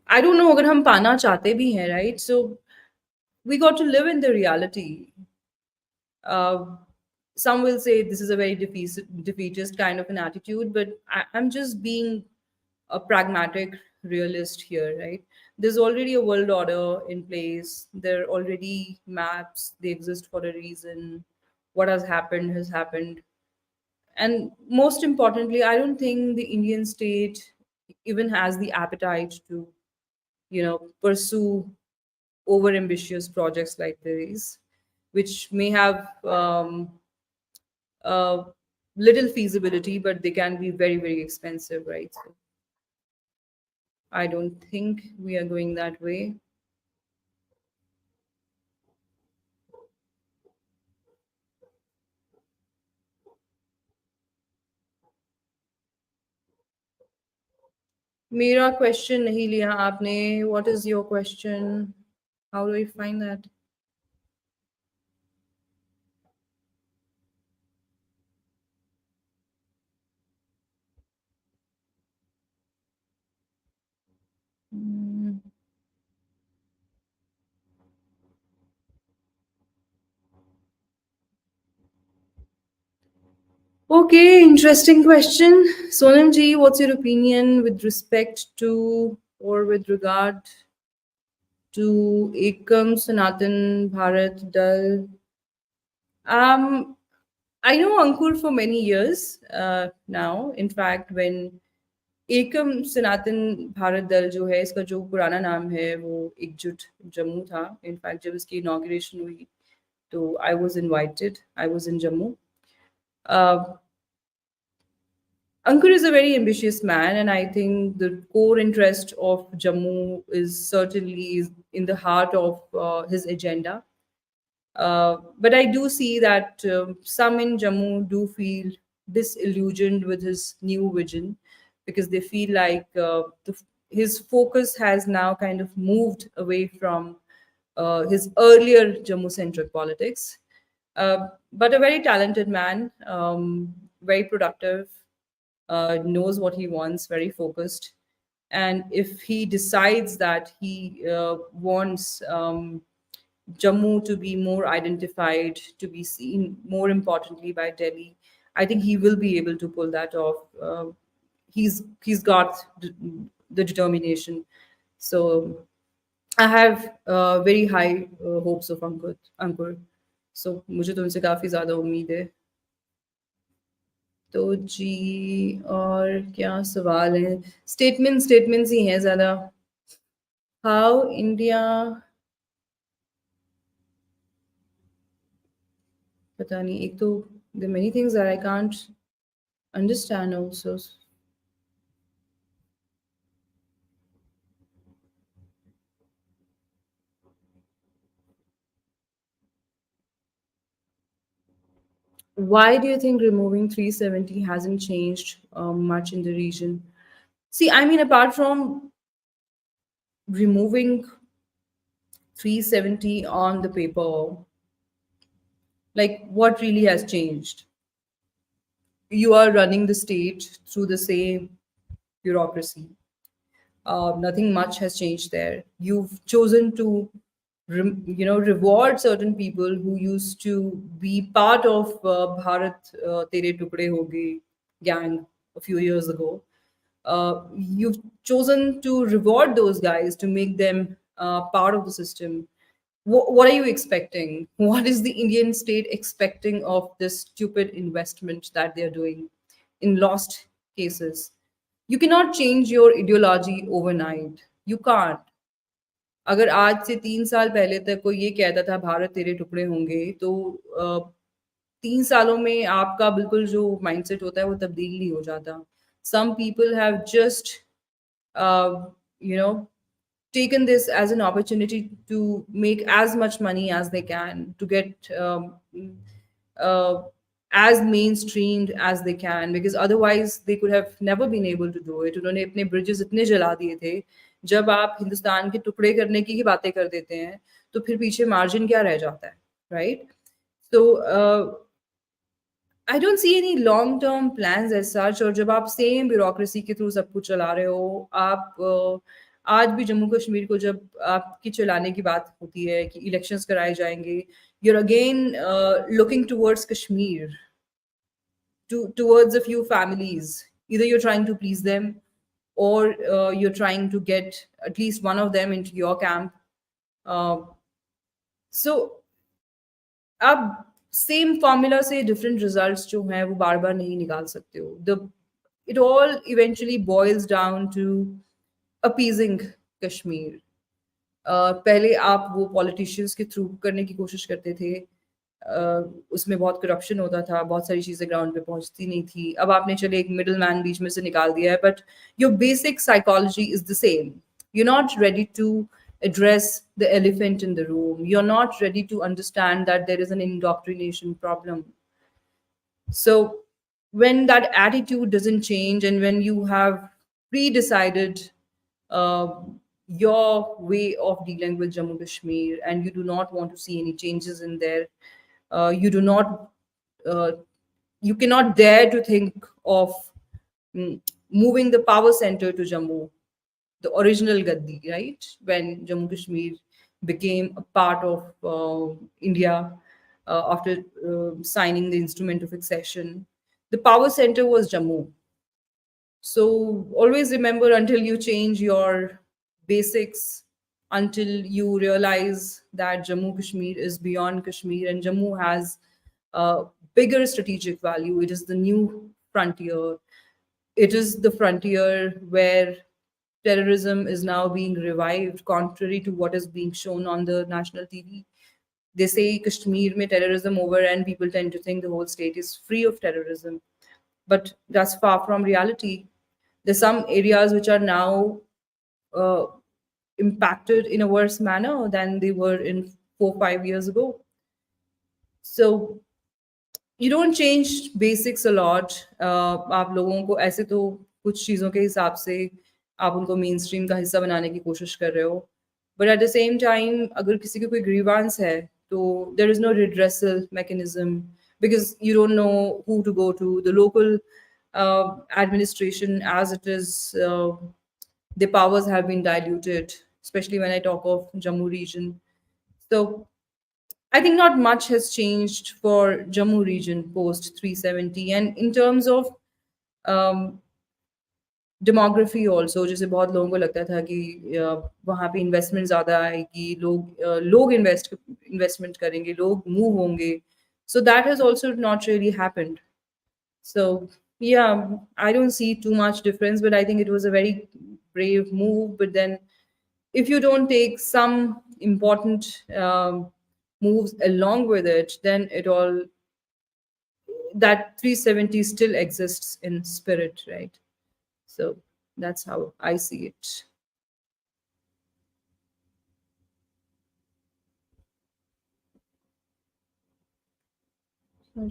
I don't know अगर हम पाना चाहते भी हैं, right? So we got to live in the reality. Uh, some will say this is a very defeatist kind of an attitude, but I'm just being a pragmatic realist here, right? There's already a world order in place. There are already maps. They exist for a reason. What has happened. And most importantly, I don't think the Indian state even has the appetite to, pursue over ambitious projects like these, which may have uh, little feasibility, but they can be very, very expensive, right? So I don't think we are going that way. मेरा question नहीं लिया आपने. What is your question? How do I find that? Hmm. Okay, interesting question. Sonam ji, what's your opinion with respect to or with regard to Ekam Sanatan Bharat Dal? Um, I know Ankur for many years now. In fact, when एकम सनातन भारत दल जो है, इसका जो पुराना नाम है वो एकजुट जम्मू था. इनफैक्ट जब इसकी इनॉग्रेशन हुई तो I was invited, I was in Jammu. Ankur is a very ambitious man, and I think the core interest of Jammu is certainly in the heart of his agenda. But I do see that some in Jammu do feel disillusioned with his new vision, because they feel like his focus has now kind of moved away from his earlier Jammu centric politics. But a very talented man, very productive, knows what he wants, very focused. And if he decides that he wants Jammu to be more identified, to be seen more importantly by Delhi, I think he will be able to pull that off. He's got the determination. So I have very high hopes of Ankur. So मुझे तो उनसे काफी ज्यादा उम्मीद है. तो जी और क्या सवाल है? स्टेटमेंट्स ही हैं ज्यादा. हाउ इंडिया, पता नहीं, एक तो there are many things that I can't understand also. Why do you think removing 370 hasn't changed much in the region? See, I mean, apart from removing 370 on the paper, like what really has changed? You are running the state through the same bureaucracy. Nothing much has changed there. You've chosen to, reward certain people who used to be part of Bharat Tere Tukde Hoge gang a few years ago. You've chosen to reward those guys to make them part of the system. What are you expecting? What is the Indian state expecting of this stupid investment that they're doing in lost cases? You cannot change your ideology overnight. You can't. अगर आज से 3 साल पहले तक कोई ये कहता था भारत तेरे टुकड़े होंगे तो 3 सालों में आपका बिल्कुल जो माइंडसेट होता है वो तब्दील नहीं हो जाता. Some people have just uh, you know taken this as an opportunity to make as much money as they can, to get uh, as mainstreamed as they can, because otherwise they could have never been able to do it. उन्होंने अपने bridges इतने जला दिए थे. जब आप हिंदुस्तान के टुकड़े करने की ही बातें कर देते हैं तो फिर पीछे मार्जिन क्या रह जाता है, right? So I don't see any long term plans as such. और जब आप सेम ब्यूरोक्रेसी के थ्रू सब कुछ चला रहे हो, आप आज भी जम्मू कश्मीर को जब आपकी चलाने की बात होती है कि इलेक्शंस कराए जाएंगे, you're again looking towards Kashmir, towards a few families. Either you're trying to please them, or you're trying to get at least one of them into your camp. Uh, so आप same formula से different results जो हैं वो बार बार नहीं निकाल सकते हो. The it all eventually boils down to appeasing Kashmir. पहले आप वो पॉलिटिशियंस के थ्रू करने की कोशिश करते थे. उसमें बहुत करप्शन होता था, बहुत सारी चीज़ें ग्राउंड पे पहुंचती नहीं थी. अब आपने चले एक मिडल मैन बीच में से निकाल दिया है, but your basic psychology is the same. You're not ready to address the elephant in the room. You're not ready to understand that there is an indoctrination problem. So, when that attitude doesn't change, and when you have pre decided uh, your way of dealing with Jammu Kashmir, and you do not want to see any changes in there, you do not, uh, you cannot dare to think of moving the power center to Jammu, the original Gaddi, right? When Jammu Kashmir became a part of India after signing the instrument of accession, the power center was Jammu. So always remember, until you change your basics, until you realize that Jammu Kashmir is beyond Kashmir and Jammu has bigger strategic value. It is the new frontier. It is the frontier where terrorism is now being revived, contrary to what is being shown on the national TV. They say Kashmir mein terrorism over, and people tend to think the whole state is free of terrorism. But that's far from reality. There's some areas which are now uh, impacted in a worse manner than they were in 4 5 years ago. So you don't change basics a lot. आप लोगों को ऐसे तो कुछ चीज़ों के हिसाब से आप उनको मेन स्ट्रीम का हिस्सा बनाने की कोशिश कर रहे हो, but at the same time अगर किसी को कोई ग्रीवांस है तो there is no redressal mechanism, because you don't know who to go to. The local administration, as it is, the powers have been diluted, especially when I talk of Jammu region. So I think not much has changed for Jammu region post 370. And in terms of um, demography also, जैसे बहुत लोगों को लगता था कि वहाँ पे investment ज़्यादा आएगी, लोग इन्वेस्टमेंट करेंगे, लोग मूव होंगे. So that has also not really happened. So yeah, I don't see too much difference, but I think it was a very brave move. But then, if you don't take some important moves along with it, then it all, that 370 still exists in spirit, right? So that's how I see it. There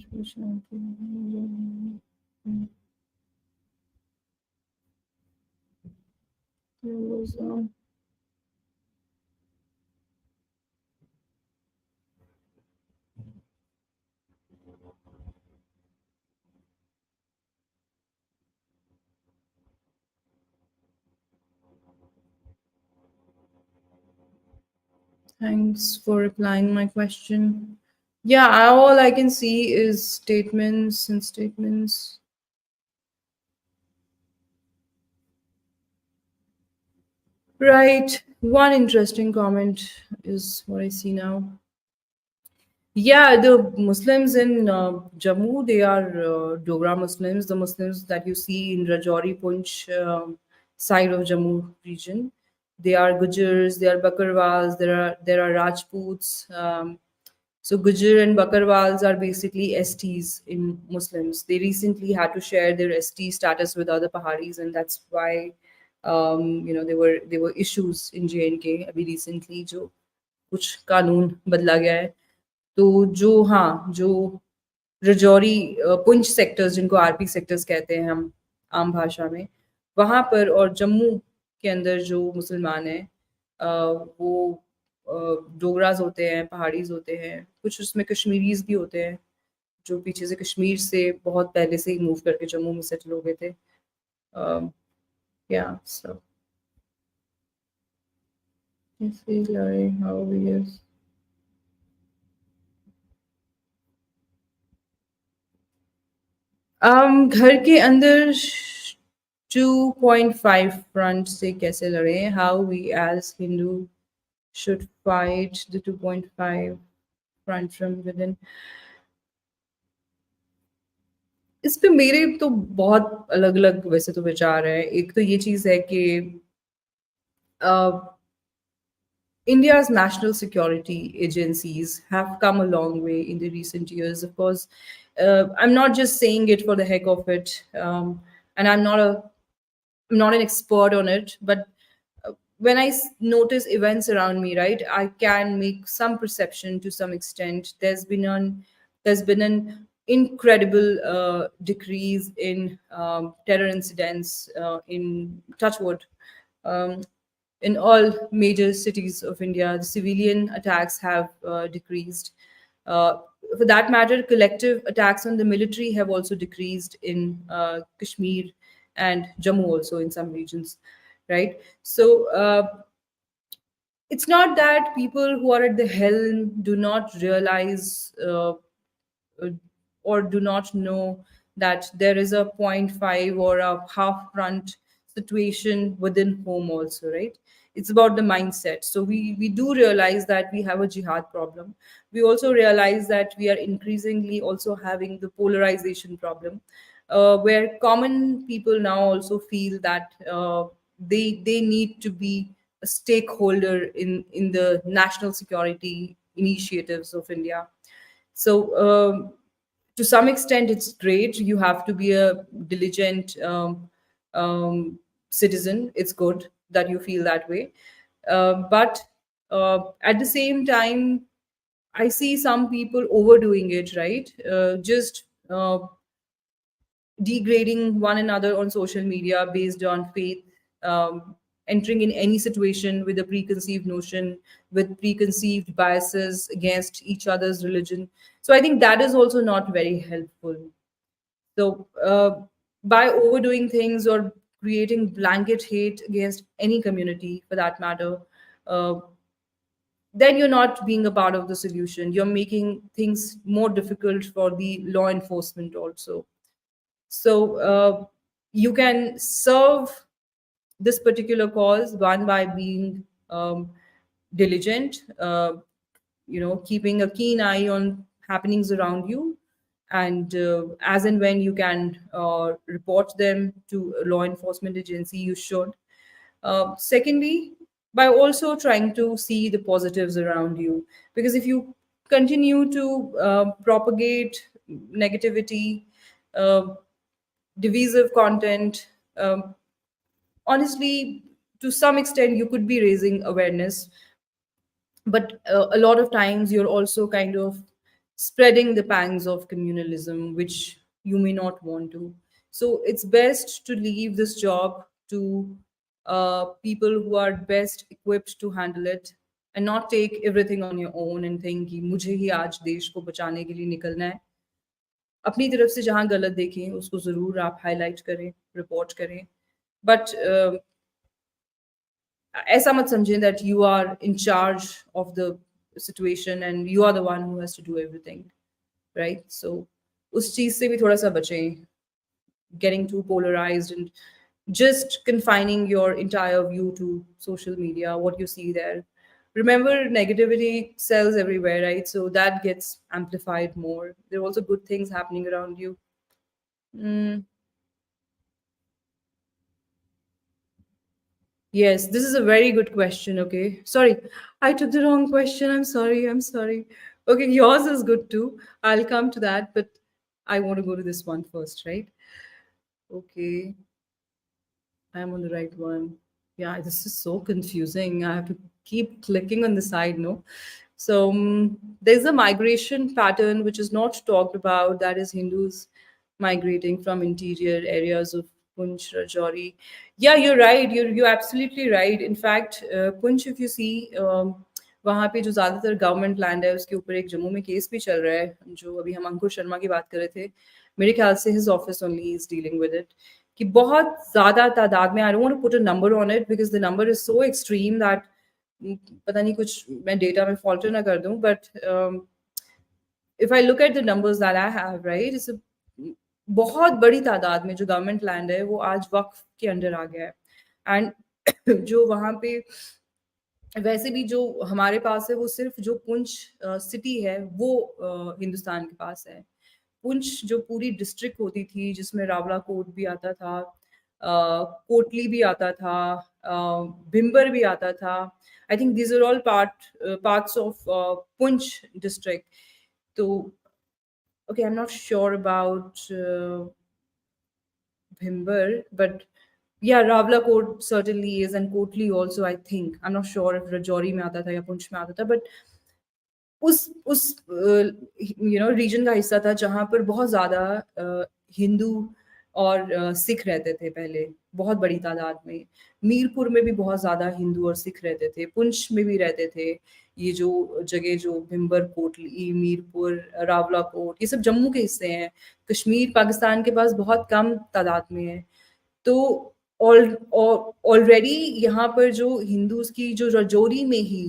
was Thanks for replying my question. Yeah, all I can see is statements and statements. Right. One interesting comment is what I see now. Yeah, the Muslims in Jammu, they are Dogra Muslims, the Muslims that you see in Rajouri Punch side of Jammu region. They are Gujars, they are Bakarwals, there are Rajputs. So Gujar and Bakarwals are basically STs in Muslims. They recently had to share their ST status with other Paharis, and that's why there were issues in JNK अभी recently जो कुछ कानून बदला गया है. तो जो हाँ जो रजौरी पुंछ सेक्टर्स जिनको आरपी सेक्टर्स कहते हैं हम आम भाषा में वहाँ पर और जम्मू के अंदर जो मुसलमान हैं वो डोगराज होते हैं पहाड़ीज होते हैं कुछ उसमें कश्मीरीज भी होते हैं जो पीछे से कश्मीर से बहुत पहले से ही मूव करके जम्मू में सेटल हो गए थे या सो हाउ इयर्स घर के अंदर 2.5 फ्रंट से कैसे लड़े how we as Hindu should fight the 2.5 front from within इस पे मेरे तो बहुत अलग अलग वैसे तो विचार है एक तो ये चीज है कि India's national security agencies have come a long way in the recent years. Of course, I'm not just saying it for the heck of it, and I'm not an expert on it, but when I notice events around me, right, I can make some perception to some extent. There's been an incredible decrease in terror incidents in Touchwood. Um, in all major cities of India, the civilian attacks have decreased. For that matter, collective attacks on the military have also decreased in Kashmir and Jammu, also in some regions, right? So it's not that people who are at the helm do not realize uh, or do not know that there is a point 0.5 or a half front situation within home also, right? It's about the mindset. So we do realize that we have a jihad problem. We also realize that we are increasingly also having the polarization problem, where common people now also feel that they need to be a stakeholder in the national security initiatives of India. So to some extent, it's great. You have to be a diligent citizen. It's good that you feel that way. But at the same time, I see some people overdoing it, right? Just degrading one another on social media based on faith, entering in any situation with a preconceived notion, with preconceived biases against each other's religion. So I think that is also not very helpful. So by overdoing things or creating blanket hate against any community for that matter, uh, then you're not being a part of the solution. You're making things more difficult for the law enforcement also. So you can serve this particular cause one by being diligent, keeping a keen eye on happenings around you, and as and when you can report them to a law enforcement agency, you should. Secondly, by also trying to see the positives around you, because if you continue to propagate negativity, uh, divisive content, honestly, to some extent, you could be raising awareness, but a lot of times you're also kind of spreading the pangs of communalism, which you may not want to. So it's best to leave this job to people who are best equipped to handle it, and not take everything on your own and think कि मुझे ही आज देश को बचाने के लिए निकलना है. अपनी तरफ से जहाँ गलत देखें उसको ज़रूर आप हाईलाइट करें, रिपोर्ट करें. बट ऐसा मत समझें that you are in charge of the situation and you are the one who has to do everything, right? So उस चीज़ से भी थोड़ा सा बचें, getting too polarized and just confining your entire view to social media, what you see there. Remember, negativity sells everywhere, right? So that gets amplified more. There are also good things happening around you. Mm, yes, this is a very good question. Okay. Sorry, I took the wrong question. I'm sorry. I'm sorry. Okay, yours is good too. I'll come to that, but I want to go to this one first, right? Okay. I'm on the right one. Yeah, this is so confusing. I have to keep clicking on the side, no? So there's a migration pattern which is not talked about. That is Hindus migrating from interior areas of Punch, Rajouri. Yeah, you're right. You're absolutely right. In fact, Punch, if you see, वहाँ पे जो ज़्यादातर government land है उसके ऊपर एक जम्मू में case भी चल रहा है जो अभी हम अंकुर शर्मा की बात कर रहे थे. मेरे ख्याल से his office only is dealing with it कि बहुत ज़्यादा तादाद में. I don't want to put a number on it because the number is so extreme that पता नहीं कुछ मैं डेटा में फॉल्टर ना कर दूं. But if I look at the numbers that I have, right, it's बहुत बड़ी तादाद में जो गवर्नमेंट लैंड है वो आज वक्फ के अंडर आ गया है. एंड जो वहाँ पे वैसे भी जो हमारे पास है वो सिर्फ जो पुंछ सिटी है वो हिंदुस्तान के पास है. पुंछ जो पूरी डिस्ट्रिक्ट होती थी जिसमें रावला कोट भी आता था, कोटली भी आता था, भिम्बर भी आता था. I think these are all parts of Poonch district. तो okay, I'm not sure about Bhimber, but yeah, Ravla Court certainly is, and Kotli also. I think I'm not sure if Rajouri में आता था या पुंछ में आता था, but उस reason का हिस्सा था जहाँ पर बहुत ज़्यादा हिंदू और सिख रहते थे पहले, बहुत बड़ी तादाद में. मीरपुर में भी बहुत ज़्यादा हिंदू और सिख रहते थे, पुंछ में भी रहते थे. ये जो जगह जो भिम्बर, कोटली, मीरपुर, रावला कोट, ये सब जम्मू के हिस्से हैं. कश्मीर पाकिस्तान के पास बहुत कम तादाद में है. तो ऑलरेडी यहाँ पर जो हिंदूज की जो रजौरी में ही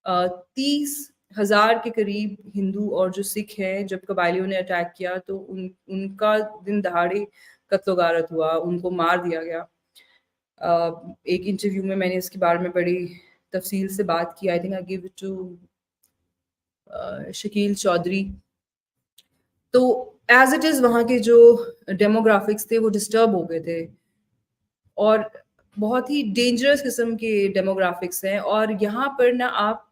30,000 के करीब हिंदू और जो सिख हैं, जब कबायलियों ने अटैक किया तो उनका दिन दहाड़े कत्लो गारत हुआ, उनको मार दिया गया. एक इंटरव्यू में मैंने इसके बारे में बड़ी तफसील से बात की. I think I give it to Shakeel Chaudhry. तो एज इट इज़ वहाँ के जो डेमोग्राफिक्स थे वो डिस्टर्ब हो गए थे और बहुत ही डेंजरस किस्म के डेमोग्राफिक्स हैं. और यहाँ पर ना आप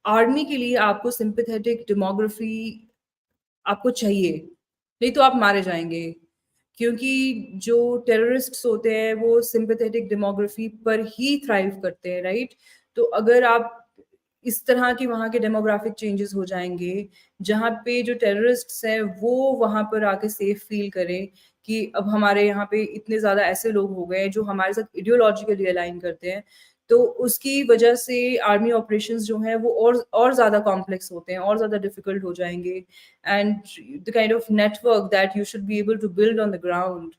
आर्मी के लिए आपको सिंपैथेटिक डेमोग्राफी आपको चाहिए, नहीं तो आप मारे जाएंगे. क्योंकि जो टेररिस्ट्स होते हैं वो सिंपैथेटिक डेमोग्राफी पर ही थ्राइव करते हैं, राइट? तो अगर आप इस तरह के वहाँ के डेमोग्राफिक चेंजेस हो जाएंगे जहाँ पे जो टेररिस्ट्स हैं वो वहाँ पर आके सेफ फील करें कि अब हमारे यहाँ पे इतने ज़्यादा ऐसे लोग हो गए हैं जो हमारे साथ आइडियोलॉजिकली अलाइन करते हैं, तो उसकी वजह से आर्मी ऑपरेशंस जो हैं वो और ज़्यादा कॉम्प्लेक्स होते हैं, और ज़्यादा डिफिकल्ट हो जाएंगे. And the kind of network that you should be able to build on the ground,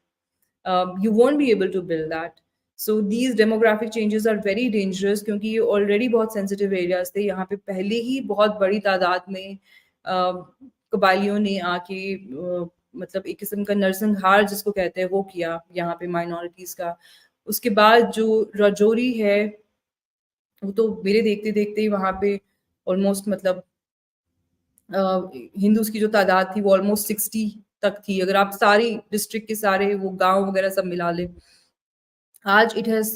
you won't be able to build that. So these demographic changes are very dangerous क्योंकि ये already बहुत sensitive areas थे. यहाँ पे पहले ही बहुत बड़ी तादाद में कबायलियों ने आके मतलब एक किस्म का नरसंहार जिसको कहते हैं वो किया यहाँ पे माइनॉरिटीज का. उसके बाद जो राजौरी है वो तो मेरे देखते देखते ही वहाँ पे ऑलमोस्ट मतलब हिंदूज की जो तादाद थी वो ऑलमोस्ट 60 तक थी अगर आप सारी डिस्ट्रिक्ट के सारे वो गांव वगैरह सब मिला ले. आज it has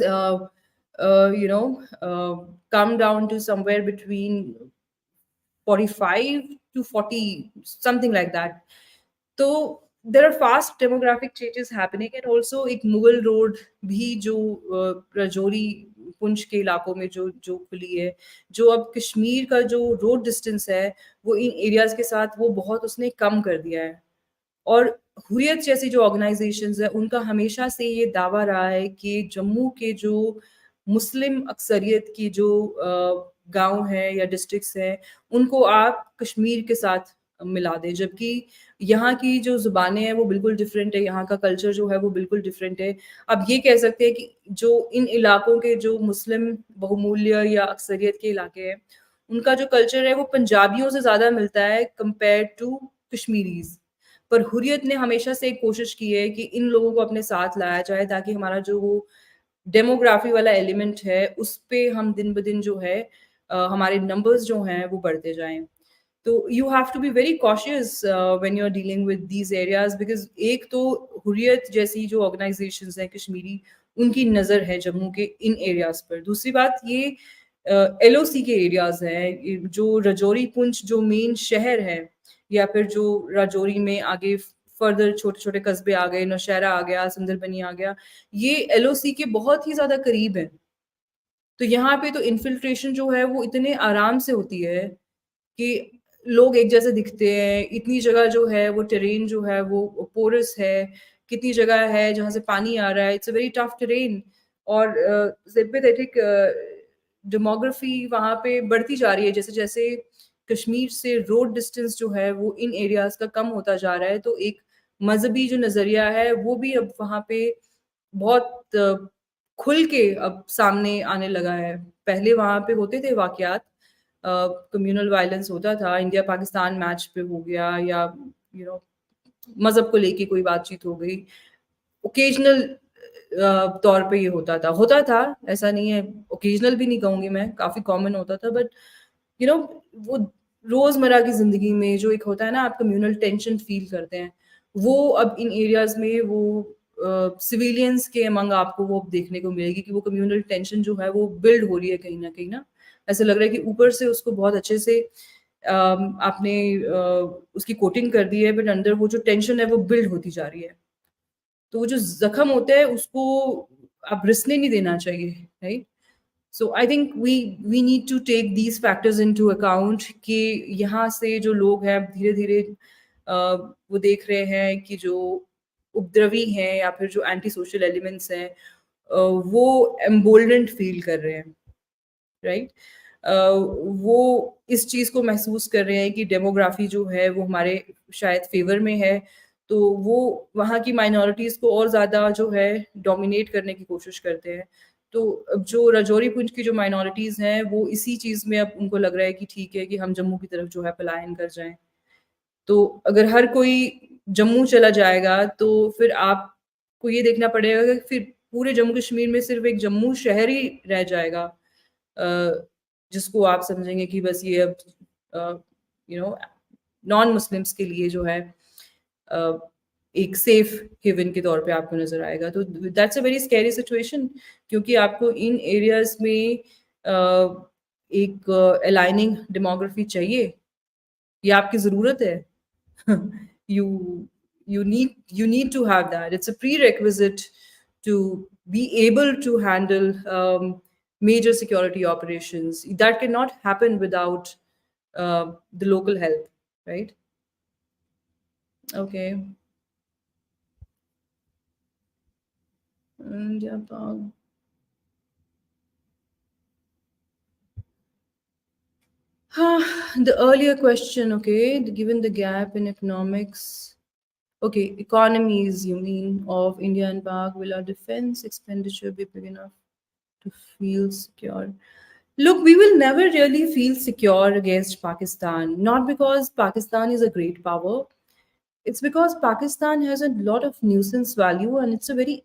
come down to somewhere between 45 to 40, something like that. So there are fast demographic changes happening, and also एक मुगल रोड भी जो राजौरी पुंछ के इलाकों में जो जो खुली है, जो अब कश्मीर का जो रोड डिस्टेंस है, वो इन एरियाज़ के साथ वो बहुत उसने कम कर दिया है। और हुर्रियत जैसी जो ऑर्गेनाइजेशंस है, उनका हमेशा से ये दावा रहा है कि जम्मू के जो मुस्लिम अक्सरियत की जो गांव है या डिस्ट्रिक्ट्स हैं, उनको आप कश्मीर के साथ मिला दें, जबकि यहाँ की जो ज़ुबानें हैं वो बिल्कुल डिफरेंट है, यहाँ का कल्चर जो है वो बिल्कुल डिफरेंट है। आप ये कह सकते हैं कि जो इन इलाकों के जो मुस्लिम बहुमूल्य या अक्सरियत के इलाके हैं, उनका जो कल्चर है वो पंजाबियों से ज़्यादा मिलता है कंपेयर टू कश्मीरीज़। पर हुर्रियत ने हमेशा से एक कोशिश की है कि इन लोगों को अपने साथ लाया जाए, ताकि हमारा जो वो डेमोग्राफी वाला एलिमेंट है उस पे हम दिन ब दिन जो है हमारे नंबर्स जो हैं वो बढ़ते जाएँ। तो you have to be very cautious when you are dealing with these areas, because एक तो हुर्रियत जैसी जो ऑर्गनाइज़ेशंस हैं कश्मीरी, उनकी नज़र है जम्मू के इन एरियाज़ पर। दूसरी बात ये एलओसी के एरियाज़ हैं, ये जो राजौरी पुंछ जो मेन शहर है, या फिर जो राजौरी में आगे फर्दर छोटे-छोटे कस्बे आ गए, नौशहरा आ गया, सुंदरबनी आ गया, ये एलओसी के बहुत ही ज़्यादा करीब हैं। तो यहाँ पे तो इन्फिल्ट्रेशन जो है वो इतने आराम से होती है कि लोग एक जैसे दिखते हैं, इतनी जगह जो है वो टेरेन जो है वो पोरस है, कितनी जगह है जहाँ से पानी आ रहा है, it's a very tough terrain. और सिंपैथेटिक डेमोग्राफी वहाँ पे बढ़ती जा रही है, जैसे-जैसे कश्मीर से रोड डिस्टेंस जो है वो इन एरियाज़ का कम होता जा रहा है, तो एक मज़हबी जो नज़रिया है वो भी अब वहाँ पे बहुत खुल के अब सामने आने लगा है। पहले वहाँ पे होते थे वाक़यात, कम्युनल वायलेंस होता था, इंडिया-पाकिस्तान मैच पे हो गया, या यू नो मज़हब को लेके कोई बातचीत हो गई। ओकेजनल तौर पे ये होता था, ऐसा नहीं है, ओकेजनल भी नहीं कहूँगी मैं, काफ़ी कॉमन होता था, बट यू नो वो रोज़मर्रा की ज़िंदगी में जो एक होता है ना, आप कम्युनल टेंशन फ़ील करते हैं, वो अब इन एरियाज़ में वो सिविलियंस के अमंग आपको वो देखने को मिलेगी कि वो कम्युनल टेंशन जो है वो बिल्ड हो रही है कहीं न कहीं ना। ऐसा लग रहा है कि ऊपर से उसको बहुत अच्छे से आपने उसकी कोटिंग कर दी है, बट अंदर वो जो टेंशन है वो बिल्ड होती जा रही है। तो वो जो ज़ख्म होता है उसको आप रिसने नहीं देना चाहिए, right? So I think we need to take these factors into account कि यहाँ से जो लोग हैं धीरे-धीरे वो देख रहे हैं कि जो उपद्रवी हैं या फिर जो एंटी सोशल एलिमेंट्स हैं, वो एम्बोल्डेंड फ़ील कर रहे हैं। राइट? वो इस चीज़ को महसूस कर रहे हैं कि डेमोग्राफ़ी जो है वो हमारे शायद फ़ेवर में है, तो वो वहाँ की माइनॉरिटीज़ को और ज़्यादा जो है डोमिनेट करने की कोशिश करते हैं। तो अब जो राजौरी पुंछ की जो माइनॉरिटीज़ हैं, वो इसी चीज़ में अब उनको लग रहा है कि ठीक है कि हम जम्मू की तरफ जो है पलायन कर जाएँ। तो अगर हर कोई जम्मू चला जाएगा, तो फिर आपको ये देखना पड़ेगा कि फिर पूरे जम्मू कश्मीर में सिर्फ़ एक जम्मू शहर ही रह जाएगा, जिसको आप समझेंगे कि बस ये अब अ, यू नो नॉन मुस्लिम्स के लिए जो है अ, एक सेफ हेवन के तौर पे आपको नज़र आएगा। तो that's a very scary situation, क्योंकि आपको इन एरियाज़ में एक अलाइनिंग डेमोग्राफी चाहिए, ये आपकी ज़रूरत है। you you need to have that. It's a prerequisite to be able to handle major security operations. That cannot happen without the local help, right? Okay. India-Pak. The earlier question, okay, given the gap in economics, okay, economies, you mean, of India and Pak, will our defense expenditure be big enough to feel secure? Look, we will never really feel secure against Pakistan, not because Pakistan is a great power. It's because Pakistan has a lot of nuisance value, and it's a very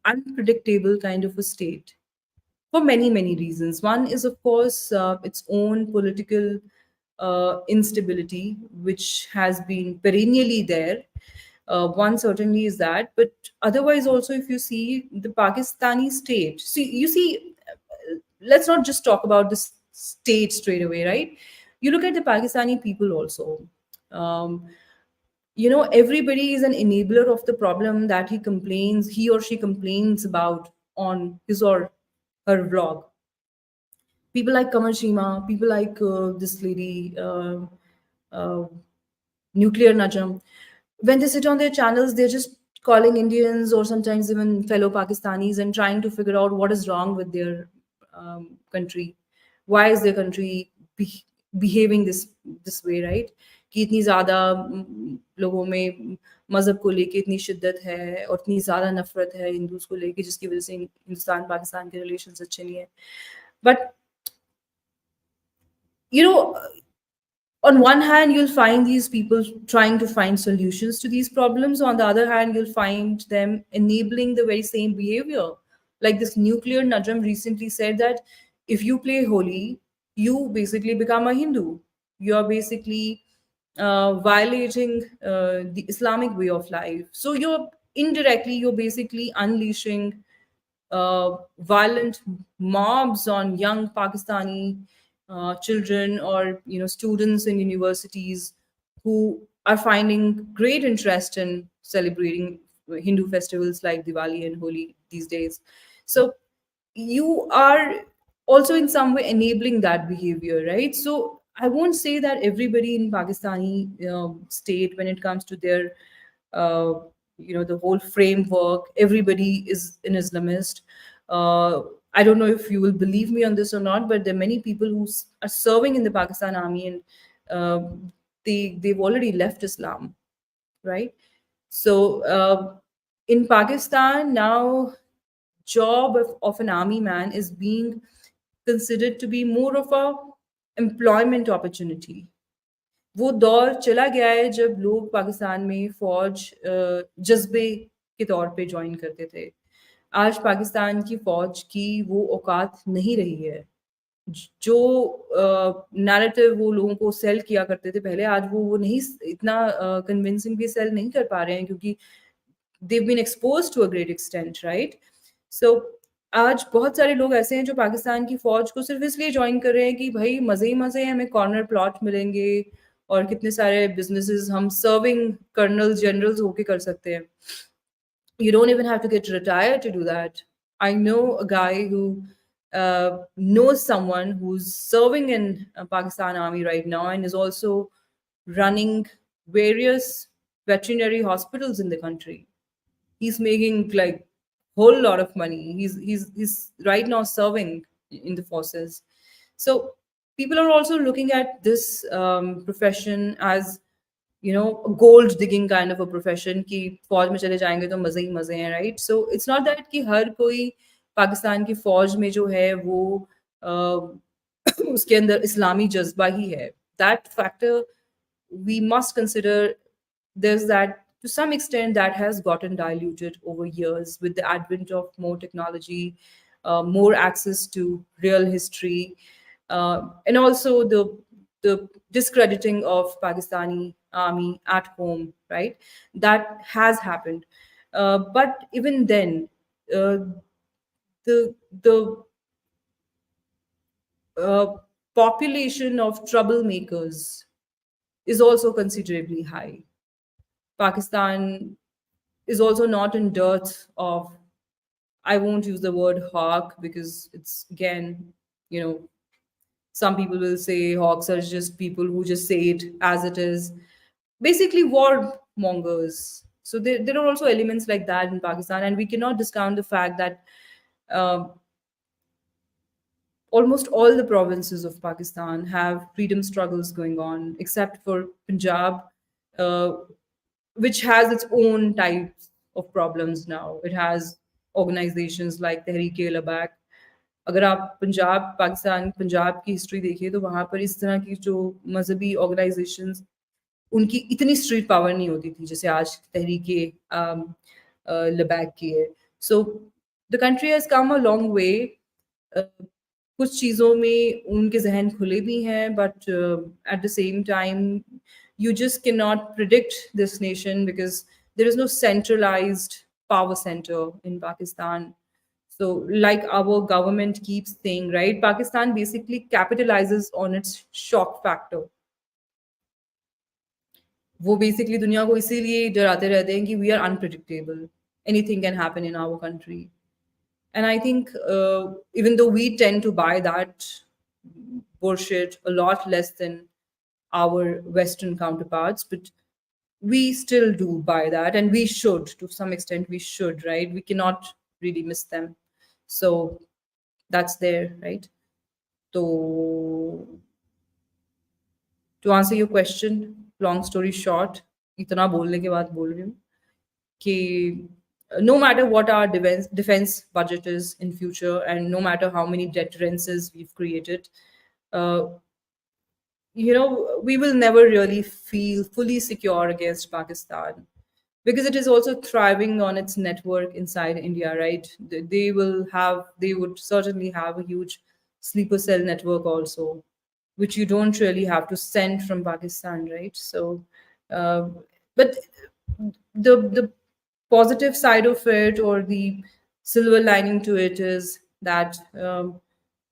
unpredictable kind of a state for many, many reasons. One is, of course, its own political instability, which has been perennially there. One certainly is that, but otherwise, also, if you see the Pakistani state, let's not just talk about the state straight away, right? You look at the Pakistani people also. Um, everybody is an enabler of the problem that he or she complains about on his or her vlog. People like Kamal Shima, people like this lady, uh, Nuclear Najam, when they sit on their channels, they're just calling Indians or sometimes even fellow Pakistanis and trying to figure out what is wrong with their country. Why is their country behaving this way, right? कि इतनी ज़्यादा लोगों में मज़हब को लेके इतनी शिद्दत है और इतनी ज़्यादा नफ़रत है हिंदूज़ को लेके, जिसकी वजह से हिंदुस्तान पाकिस्तान के रिलेशंस अच्छे नहीं है. But you know, on one hand, you'll find these people trying to find solutions to these problems. On the other hand, you'll find them enabling the very same behavior. Like this Nuclear Najam recently said that if you play Holi, you basically become a Hindu. You're basically violating the Islamic way of life. So you're basically unleashing violent mobs on young Pakistani children or students in universities who are finding great interest in celebrating Hindu festivals like Diwali and Holi these days. So you are also in some way enabling that behavior, right? So I won't say that everybody in Pakistani state, when it comes to their uh, the whole framework, everybody is an Islamist. I don't know if you will believe me on this or not, but there are many people who are serving in the Pakistan army, and they've already left Islam, right? So in Pakistan now, job of an army man is being considered to be more of a employment opportunity. वो दौर चला गया है जब लोग पाकिस्तान में फौज जज्बे के तौर पे ज्वाइन करते थे. आज पाकिस्तान की फौज की वो औकात नहीं रही है. जो नैरेटिव वो लोगों को सेल किया करते थे पहले, आज वो नहीं इतना कन्विंसिंगली सेल नहीं कर पा रहे हैं, क्योंकि they've been exposed to a great extent, right? So आज बहुत सारे लोग ऐसे हैं जो पाकिस्तान की फौज को सिर्फ इसलिए ज्वाइन कर रहे हैं कि भाई मजे ही मजे हैं, हमें कॉर्नर प्लॉट मिलेंगे और कितने सारे बिजनेसेस हम सर्विंग कर्नल्स जनरल्स होके कर सकते हैं. You don't even have to get retired to do that. I know a guy who knows someone who's serving in Pakistan Army right now and is also running various veterinary hospitals in the country. He's making like whole lot of money. He's right now serving in the forces. So people are also looking at this profession as gold digging kind of a profession, कि फौज में चले जाएंगे तो मजे ही मजे हैं, right? So it's not that कि हर कोई पाकिस्तान की फौज में जो है वो उसके अंदर इस्लामी जज्बा ही है. That factor we must consider. There's that, to some extent, that has gotten diluted over years with the advent of more technology, more access to real history, and also the discrediting of Pakistani army at home, right? That has happened. But even then, uh, the uh, population of troublemakers is also considerably high. Pakistan is also not in dearth of, I won't use the word hawk because it's again, you know, some people will say hawks are just people who just say it as it is. Basically, war mongers. So there are also elements like that in Pakistan, and we cannot discount the fact that uh, almost all the provinces of Pakistan have freedom struggles going on, except for Punjab, uh, which has its own types of problems now. It has organizations like Tehreek-e-Labak. अगर आप पंजाब पाकिस्तान पंजाब की history देखिए तो वहाँ पर इस तरह की जो मजहबी ऑर्गेनाइजेशंस, उनकी इतनी स्ट्रीट पावर नहीं होती थी जैसे आज तहरीक लबैक की है. So the country has come a long way. कुछ चीज़ों में उनके जहन खुले भी हैं, but at the same time you just cannot predict this nation because there is no centralized power center in Pakistan. So, like our government keeps saying, right, Pakistan basically capitalizes on its shock factor. वो basically दुनिया को इसीलिए डराते रहते हैं कि we are unpredictable. Anything can happen in our country. And I think even though we tend to buy that bullshit a lot less than our Western counterparts, but we still do buy that, and we should, to some extent, we should, right? We cannot really miss them. So that's there, right? So to answer your question, long story short, इतना बोलने के बाद बोल रही हूँ कि no matter what our defense budget is in future, and no matter how many deterrences we've created, uh, we will never really feel fully secure against Pakistan, because it is also thriving on its network inside India, right? They would certainly have a huge sleeper cell network also, which you don't really have to send from Pakistan, right? So, uh, but the positive side of it, or the silver lining to it, is that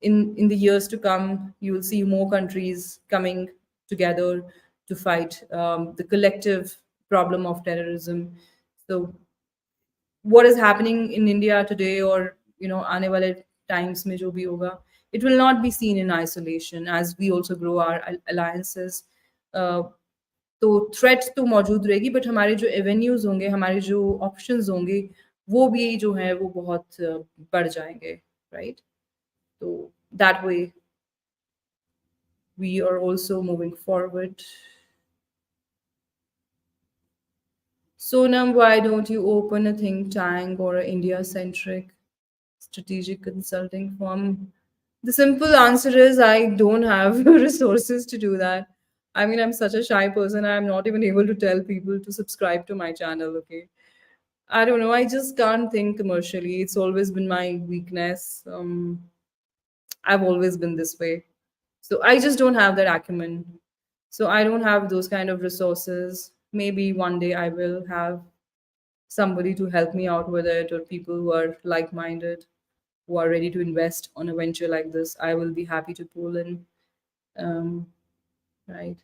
in the years to come, you will see more countries coming together to fight the collective problem of terrorism. So what is happening in India today, or आने वाले times में जो भी होगा, it will not be seen in isolation as we also grow our alliances. Uh, तो threat तो मौजूद रहेगी, बट हमारे जो एवेन्यूज होंगे, हमारे जो ऑप्शंस होंगे, वो भी जो है वो बहुत बढ़ जाएंगे, राइट? तो that way we are also moving forward. Sonam, why don't you open a think tank or an India centric strategic consulting firm? The simple answer is I don't have resources to do that. I mean, I'm such a shy person. I'm not even able to tell people to subscribe to my channel, okay? I don't know. I just can't think commercially. It's always been my weakness. I've always been this way. So I just don't have that acumen. So I don't have those kind of resources. Maybe one day I will have somebody to help me out with it, or people who are like minded, who are ready to invest on a venture like this. I will be happy to pull in. Um, right.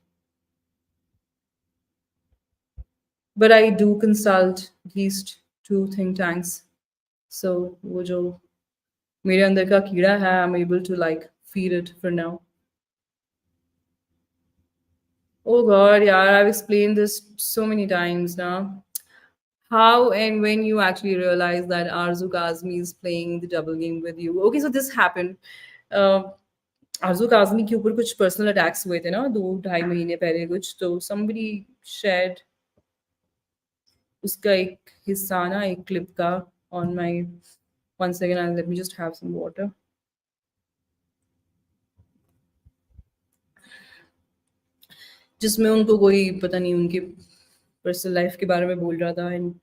But I do consult at least 2 think tanks. So वो जो मेरे अंदर का कीड़ा है, I'm able to like feed it for now. Oh God, yeah, I've explained this so many times now. How and when you actually realize that Arzu Kazmi is playing the double game with you. Okay, so this happened. Uh, आरजू काज़मी के ऊपर कुछ personal attacks हुए थे ना 2-2.5 महीने पहले कुछ, तो somebody shared उसका एक हिस्सा ना, एक क्लिप का on my, one second, and let me just have some water. जिसमें उनको कोई पता नहीं उनके पर्सनल लाइफ के बारे में बोल रहा था, एंड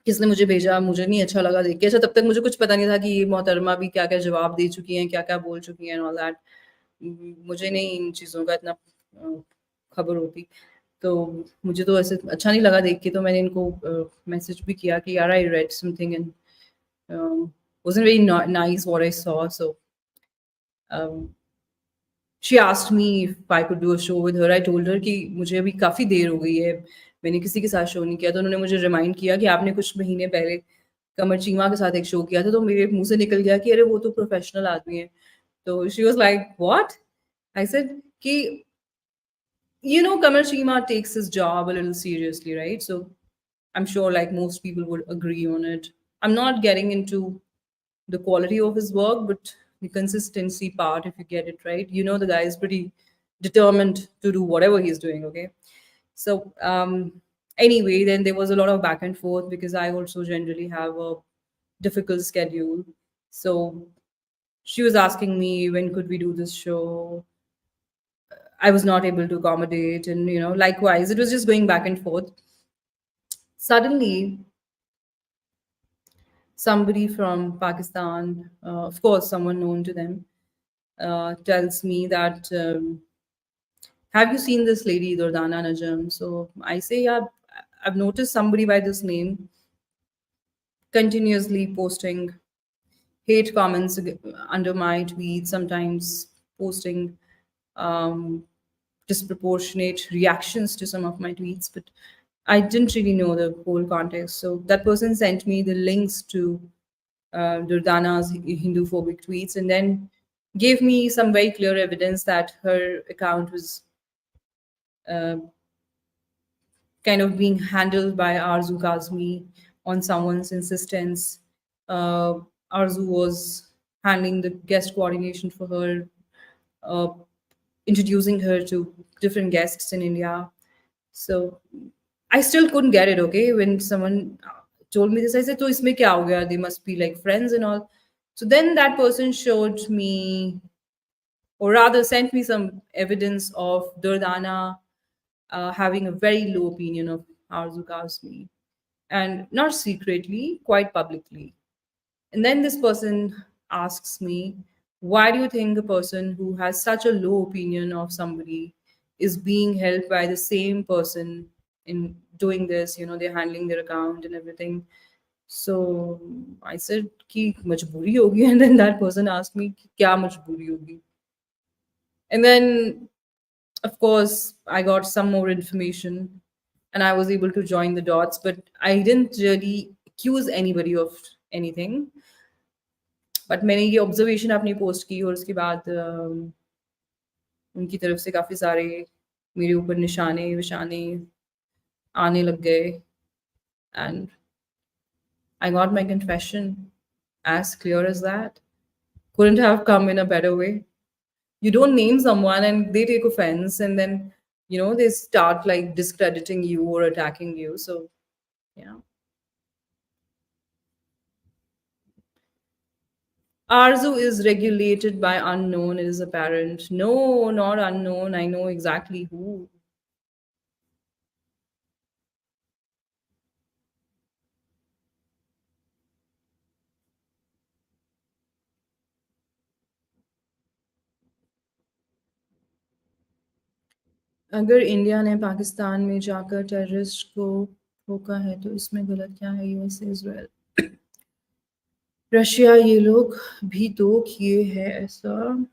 किसने मुझे भेजा, मुझे नहीं अच्छा लगा देख के. अच्छा, तब तक मुझे कुछ पता नहीं था कि ये मोहतरमा भी क्या-क्या जवाब दे चुकी हैं, क्या-क्या बोल चुकी हैं एंड ऑल दैट. मुझे नहीं इन चीज़ों का इतना खबर होती. तो मुझे तो ऐसे अच्छा नहीं लगा देख के, तो मैंने इनको मैसेज भी किया कि यार, I read something and wasn't very nice what I saw. So she asked me if I could do a show with her. I told her कि मुझे अभी काफ़ी देर हो गई है, मैंने किसी के साथ शो नहीं किया. तो उन्होंने मुझे रिमाइंड किया कि आपने कुछ महीने पहले कमर चीमा के साथ एक शो किया था. तो मेरे मुँह से निकल गया कि अरे वो तो प्रोफेशनल आदमी है. तो she was like what? I said कि Kamal Chima takes his job a little seriously, right? So I'm sure like most people would agree on it. I'm not getting into the quality of his work, but the consistency part, if you get it right, the guy is pretty determined to do whatever he's doing, okay? So anyway, then there was a lot of back and forth because I also generally have a difficult schedule. So she was asking me when could we do this show. I was not able to accommodate, and likewise, it was just going back and forth. Suddenly, somebody from Pakistan, of course, someone known to them, tells me that, have you seen this lady, Durdana Najam? So I say, yeah, I've noticed somebody by this name continuously posting hate comments under my tweets, sometimes posting disproportionate reactions to some of my tweets, but I didn't really know the whole context. So that person sent me the links to Durdana's Hindu-phobic tweets, and then gave me some very clear evidence that her account was uh, kind of being handled by Arzu Kazmi on someone's insistence. Uh, Arzu was handling the guest coordination for her, uh, introducing her to different guests in India. So I still couldn't get it, okay? When someone told me this, I said, "To isme kya ho gaya? They must be like friends and all." So then that person showed me, or rather sent me some evidence of Durdana having a very low opinion of Arzu Kazmi, and not secretly, quite publicly. And then this person asks me, why do you think a person who has such a low opinion of somebody is being helped by the same person in doing this? You know, they're handling their account and everything. So I said, ki majboori hogi. And then that person asked me, kya majboori hogi? And then, of course, I got some more information and I was able to join the dots, but I didn't really accuse anybody of anything. But मैंने ये observation अपनी post की और उसके बाद उनकी तरफ से काफ़ी सारे मेरे ऊपर निशाने विशाने आने लग गए and I got my confession as clear as that. Couldn't have come in a better way. You don't name someone and they take offense, and then they start like discrediting you or attacking you. So yeah. Arzu is regulated by unknown, it is apparent. No, not unknown. I know exactly who. अगर India ने पाकिस्तान में जाकर terrorist को रोका है तो इसमें गलत क्या है? यूएसए, इजराइल, रशिया, ये लोग भी तो किए हैं ऐसा.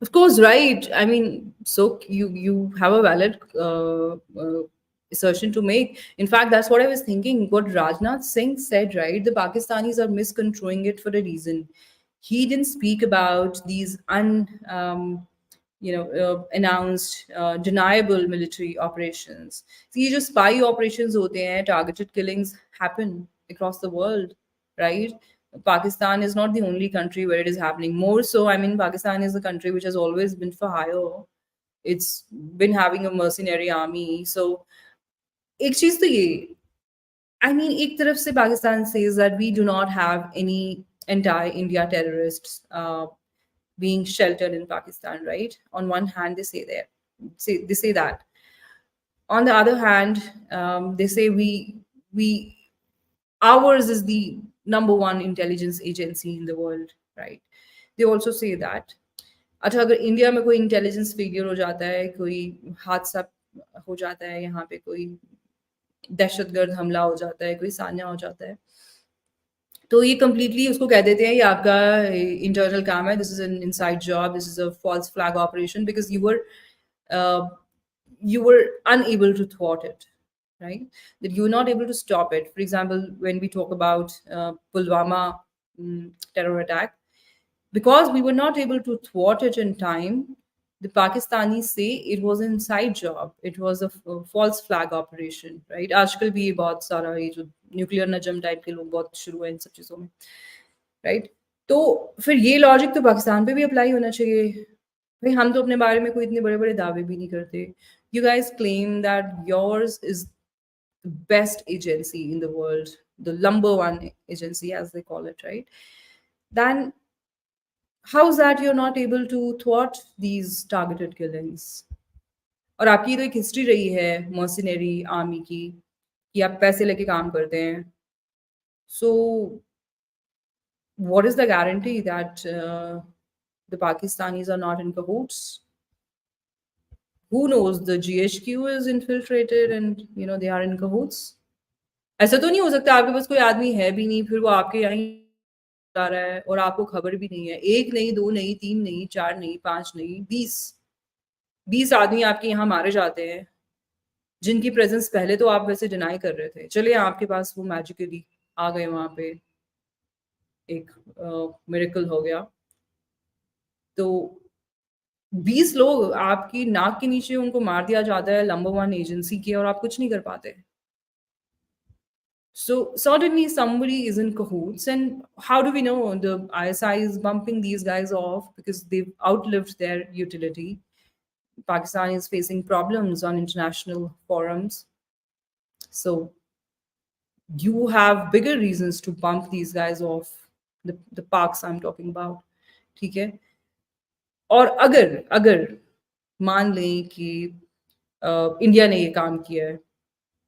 Of course, right. I mean, so you have a valid assertion to make. In fact, that's what I was thinking. What Rajnath Singh said, right? The Pakistanis are misconstruing it for a reason. He didn't speak about these announced deniable military operations. See, just spy operations hote hain, targeted killings happen across the world, right? Pakistan is not the only country where it is happening. More so, I mean, Pakistan is a country which has always been for hire. It's been having a mercenary army. So, एक चीज तो ये, I mean, एक तरफ से Pakistan says that we do not have any anti-India terrorists being sheltered in Pakistan, right? On one hand, they say that. On the other hand, they say we ours is the number one intelligence agency in the world, right? They also say that. अच्छा, अगर India में कोई intelligence failure हो जाता है, कोई हादसा हो जाता है, यहाँ पे कोई दहशतगर्द हमला हो जाता है, कोई सान्या हो जाता है, तो ये कंप्लीटली उसको कह देते हैं ये आपका इंटरनल काम है, this is an inside job, this is a false flag operation, because you were unable to thwart it, right? That you were not able to stop it. For example, when we talk about Pulwama terror attack, because we were not able to thwart it in time, the Pakistanis say it was an inside job. It was a false flag operation, right? आजकल भी ये बहुत सारा ये जो nuclear नजम type के लोग बहुत शुरू हैं इन सब चीज़ों में, राइट? तो फिर ये लॉजिक तो पाकिस्तान पे भी अप्लाई होना चाहिए. भाई हम तो अपने बारे में कोई इतने बड़े बड़े दावे भी नहीं करते. You guys claim that yours is the best agency in the world, the number one agency as they call it, right? Then how's that you're not able to thwart these targeted killings? और आपकी तो एक history रही है mercenary army की कि आप पैसे लेके काम करते हैं. So what is the guarantee that the Pakistanis are not in cahoots? Who knows? The GHQ is infiltrated and they are in cahoots. ऐसा तो नहीं हो सकता आपके पास कोई आदमी है भी नहीं, फिर वो आपके यहाँ आ रहा है और आपको खबर भी नहीं है. एक नहीं, दो नहीं, तीन नहीं, चार नहीं, पांच नहीं, 20 आदमी आपके यहाँ मारे जाते हैं जिनकी प्रेजेंस पहले तो आप वैसे डिनाई कर रहे थे. चलिए आपके पास वो मैजिकली आ गए वहाँ पे, एक मिरेकल हो गया। तो 20 लोग आपकी नाक के नीचे उनको मार दिया जाता है नंबर 1 एजेंसी के, और आप कुछ नहीं कर पाते। So certainly somebody is in cahoots. And how do we know the ISI is bumping these guys off because they've outlived their utility? Pakistan is facing problems on international forums. So you have bigger reasons to bump these guys off, the parks I'm talking about. ठीक है? और अगर अगर मान लें कि India ने ये काम किया है,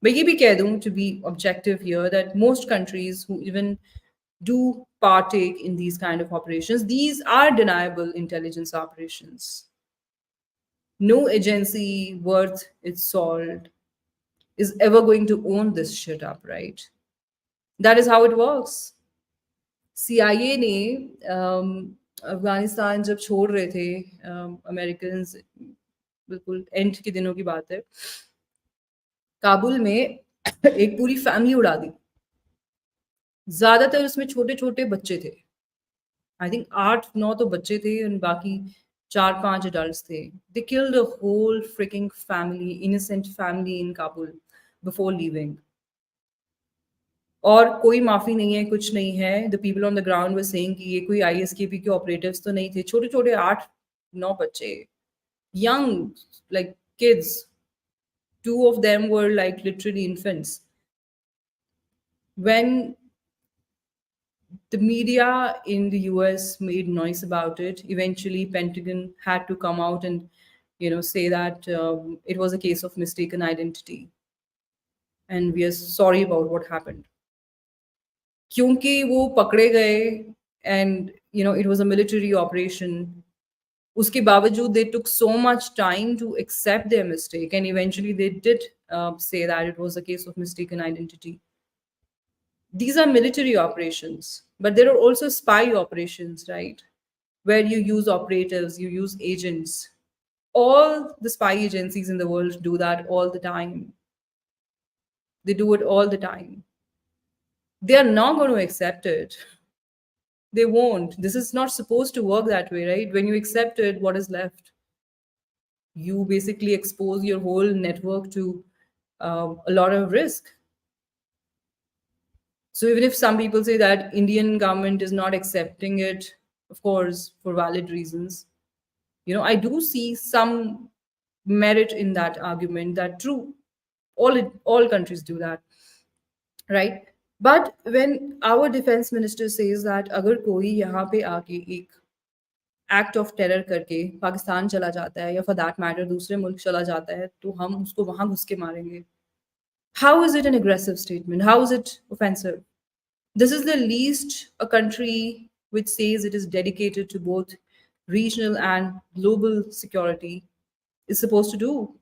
मैं ये भी कह दूं, to be objective here, that most countries who even do partake in these kind of operations, these are deniable intelligence operations. No agency worth its salt is ever going to own this shit up, right? That is how it works. CIA ने अफगानिस्तान जब छोड़ रहे थे American, बिल्कुल and के दिनों की बात है, काबुल में एक पूरी फैमिली उड़ा दी। ज्यादातर उसमें छोटे छोटे बच्चे थे। आई थिंक 8-9 तो बच्चे थे और बाकी 4-5 adults थे। They killed a whole freaking family, innocent family in Kabul before leaving. और कोई माफी नहीं है, कुछ नहीं है। The people on the ground were saying कि ये कोई ISKP के operatives तो नहीं थे। छोटे-छोटे 8-9 बच्चे, young, like kids. 2 of them were like literally infants. When the media in the US made noise about it, eventually Pentagon had to come out and say that it was a case of mistaken identity and we are sorry about what happened. क्योंकि वो पकड़े गए and it was a military operation, उसके बावजूद they took so much time to accept their mistake and eventually they did say that it was a case of mistaken identity. These are military operations, but there are also spy operations, right? Where you use operatives, you use agents. All the spy agencies in the world do that all the time. They do it all the time. They are not going to accept it. They won't. This is not supposed to work that way, right? When you accept it, what is left? You basically expose your whole network to a lot of risk. So even if some people say that Indian government is not accepting it, of course, for valid reasons, I do see some merit in that argument. That true, all countries do that, right? But when our defense minister says that अगर कोई यहाँ पे आके एक act of terror करके पाकिस्तान चला जाता है या for that matter दूसरे मुल्क चला जाता है तो हम उसको वहां घुस के मारेंगे. How is it an aggressive statement? How is it offensive? This is the least a country which says it is dedicated to both regional and global security is supposed to do.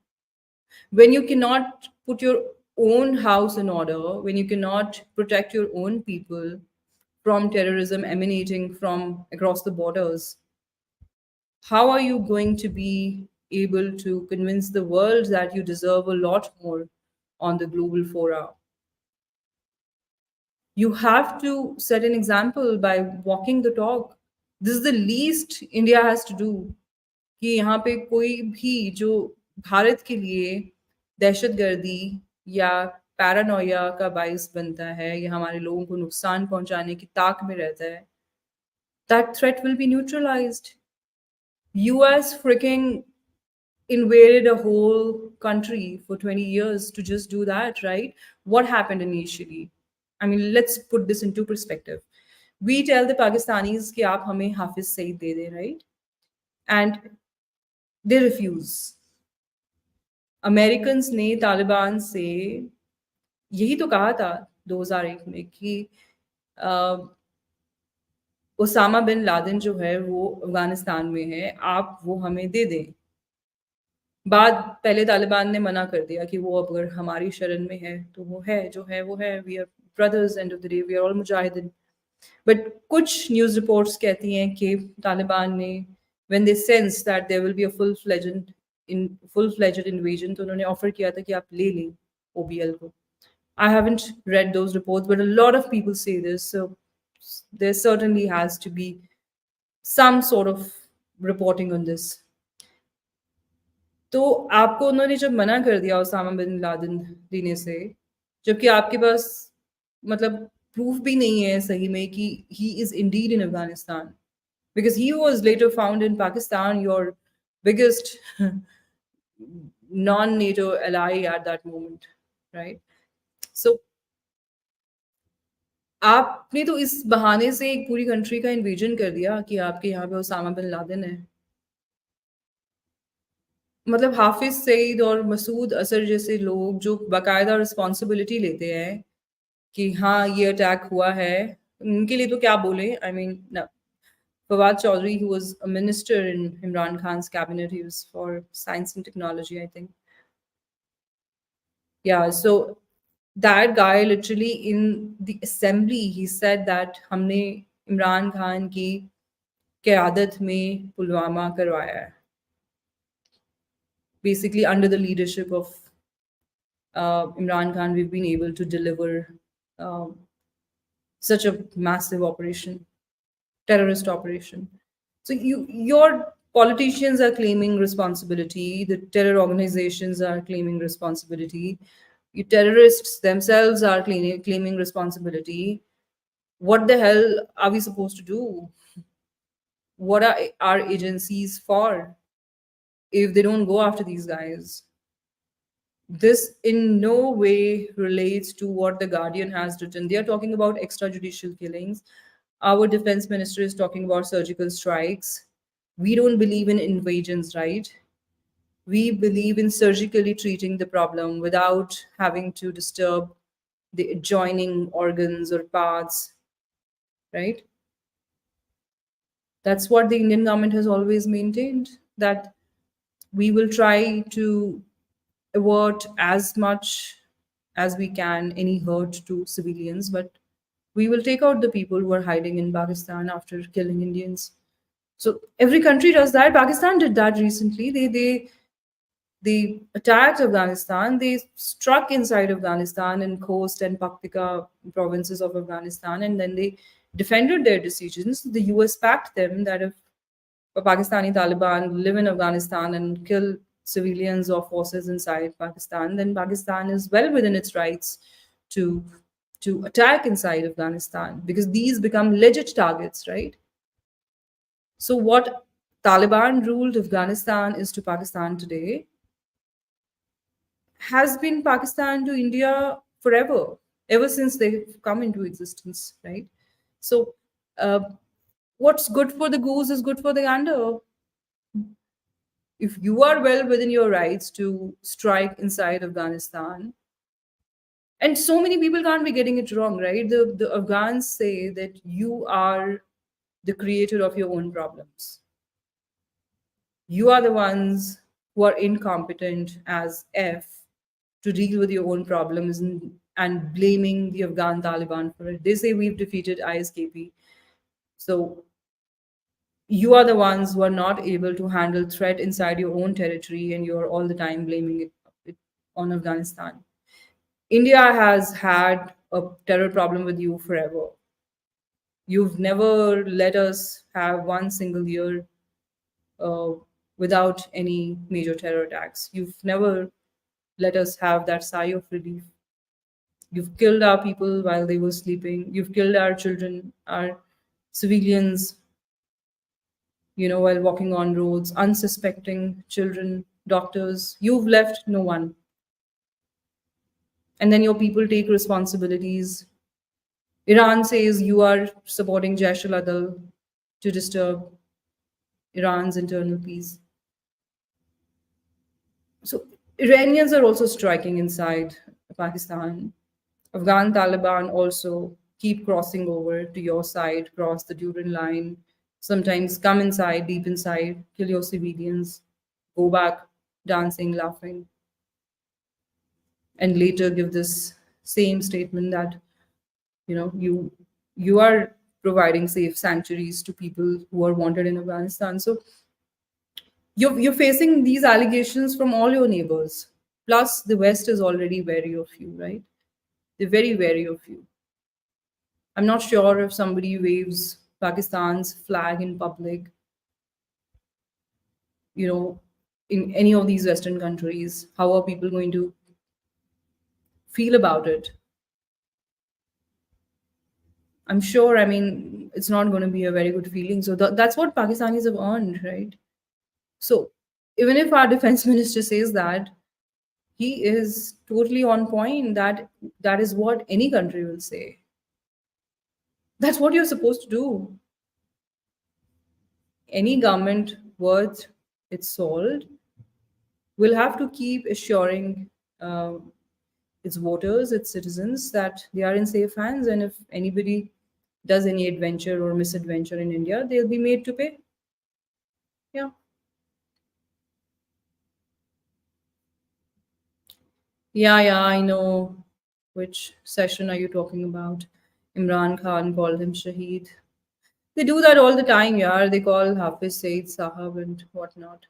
When you cannot put your own house in order, when you cannot protect your own people from terrorism emanating from across the borders, how are you going to be able to convince the world that you deserve a lot more on the global fora? You have to set an example by walking the talk. This is the least India has to do. कि यहाँ पे कोई भी जो भारत के लिए दहशतगर्दी या पैरानोया का बाइस बनता है या हमारे लोगों को नुकसान पहुंचाने की ताक में रहता है, that threat will be neutralized. US freaking invaded a whole country for 20 years to just do that, right? What happened initially? I mean, let's put this into perspective. We tell the Pakistanis कि आप हमें Hafiz Saeed दे दें, right? And they refuse. Americans ने तालिबान से यही तो कहा था 2001 में कि ओसामा बिन लादेन जो है वो अफगानिस्तान में है, आप वो हमें दे दें. पहले तालिबान ने मना कर दिया कि वो अगर हमारी शरण में है तो वो है जो है वो है. We are brothers, end of the day we are all मुजाहिदीन. बट कुछ न्यूज़ रिपोर्ट्स कहती हैं कि तालिबान ने when they sense that there will be a full-fledged invasion, तो उन्होंने ऑफर किया था कि आप ले लें OBL को. I haven't read those reports, but a lot of people say this. So there certainly has to be some sort of reporting on this. तो आपको उन्होंने जब मना कर दिया ओसामा बिन लादेन देने से, जबकि आपके पास मतलब प्रूफ भी नहीं है सही में कि he is indeed in Afghanistan, because he was later found in Pakistan, your biggest non-NATO ally at that moment, right? So आपने तो इस बहाने से एक पूरी कंट्री का इन्वेजन कर दिया कि आपके यहाँ पे ओसामा बिन लादेन है। मतलब हाफिज सईद और मसूद असर जैसे लोग जो बाकायदा रिस्पॉन्सिबिलिटी लेते हैं कि हाँ ये अटैक हुआ है, उनके लिए तो क्या बोले। I mean Fawad Chaudhry, who was a minister in Imran Khan's cabinet, he was for science and technology, I think. Yeah, so that guy literally in the assembly, he said that हमने इमरान खान की क़यादत में पुलवामा करवाया है, basically under the leadership of Imran Khan, we've been able to deliver such a massive operation, terrorist operation. So your politicians are claiming responsibility, the terror organizations are claiming responsibility, you terrorists themselves are claiming responsibility. What the hell are we supposed to do? What are our agencies for if they don't go after these guys? This in no way relates to what the Guardian has written. They are talking about extrajudicial killings. Our defense minister is talking about surgical strikes. We don't believe in invasions, right? We believe in surgically treating the problem without having to disturb the adjoining organs or parts, right? That's what the Indian government has always maintained, that we will try to avert as much as we can any hurt to civilians, but we will take out the people who are hiding in Pakistan after killing Indians. So every country does that. Pakistan did that recently. They attacked Afghanistan. They struck inside Afghanistan in Khost and Paktika provinces of Afghanistan, and then they defended their decisions. The US backed them that if Pakistani Taliban live in Afghanistan and kill civilians or forces inside Pakistan, then Pakistan is well within its rights to attack inside Afghanistan, because these become legit targets, right? So what Taliban ruled Afghanistan is to Pakistan today has been Pakistan to India forever, ever since they've come into existence, right? So what's good for the goose is good for the gander. If you are well within your rights to strike inside Afghanistan, and so many people can't be getting it wrong, right? The Afghans say that you are the creator of your own problems. You are the ones who are incompetent as F to deal with your own problems, and blaming the Afghan Taliban for it. They say we've defeated ISKP. So you are the ones who are not able to handle threat inside your own territory, and you're all the time blaming it on Afghanistan. India has had a terror problem with you forever. You've never let us have one single year uh, without any major terror attacks. You've never let us have that sigh of relief. You've killed our people while they were sleeping. You've killed our children, our civilians, while walking on roads, unsuspecting children, doctors. You've left no one. And then your people take responsibilities. Iran says you are supporting Jaish al-Adl to disturb Iran's internal peace. So Iranians are also striking inside Pakistan. Afghan Taliban also keep crossing over to your side, cross the Duran line, sometimes come inside, deep inside, kill your civilians, go back dancing, laughing, and later give this same statement that you are providing safe sanctuaries to people who are wanted in Afghanistan. So you're facing these allegations from all your neighbors. Plus, the West is already wary of you, right? They're very wary of you. I'm not sure if somebody waves Pakistan's flag in public, you know, in any of these Western countries, how are people going to feel about it? I'm sure, I mean, it's not going to be a very good feeling. So that's what Pakistanis have earned, right? So even if our defense minister says that, he is totally on point. That is what any country will say. That's what you're supposed to do. Any government worth its salt will have to keep assuring uh, its voters, its citizens, that they are in safe hands. And if anybody does any adventure or misadventure in India, they'll be made to pay. Yeah. Yeah, yeah, I know. Which session are you talking about? Imran Khan called him Shaheed. They do that all the time, yeah. They call Hafiz Saeed Sahab and whatnot.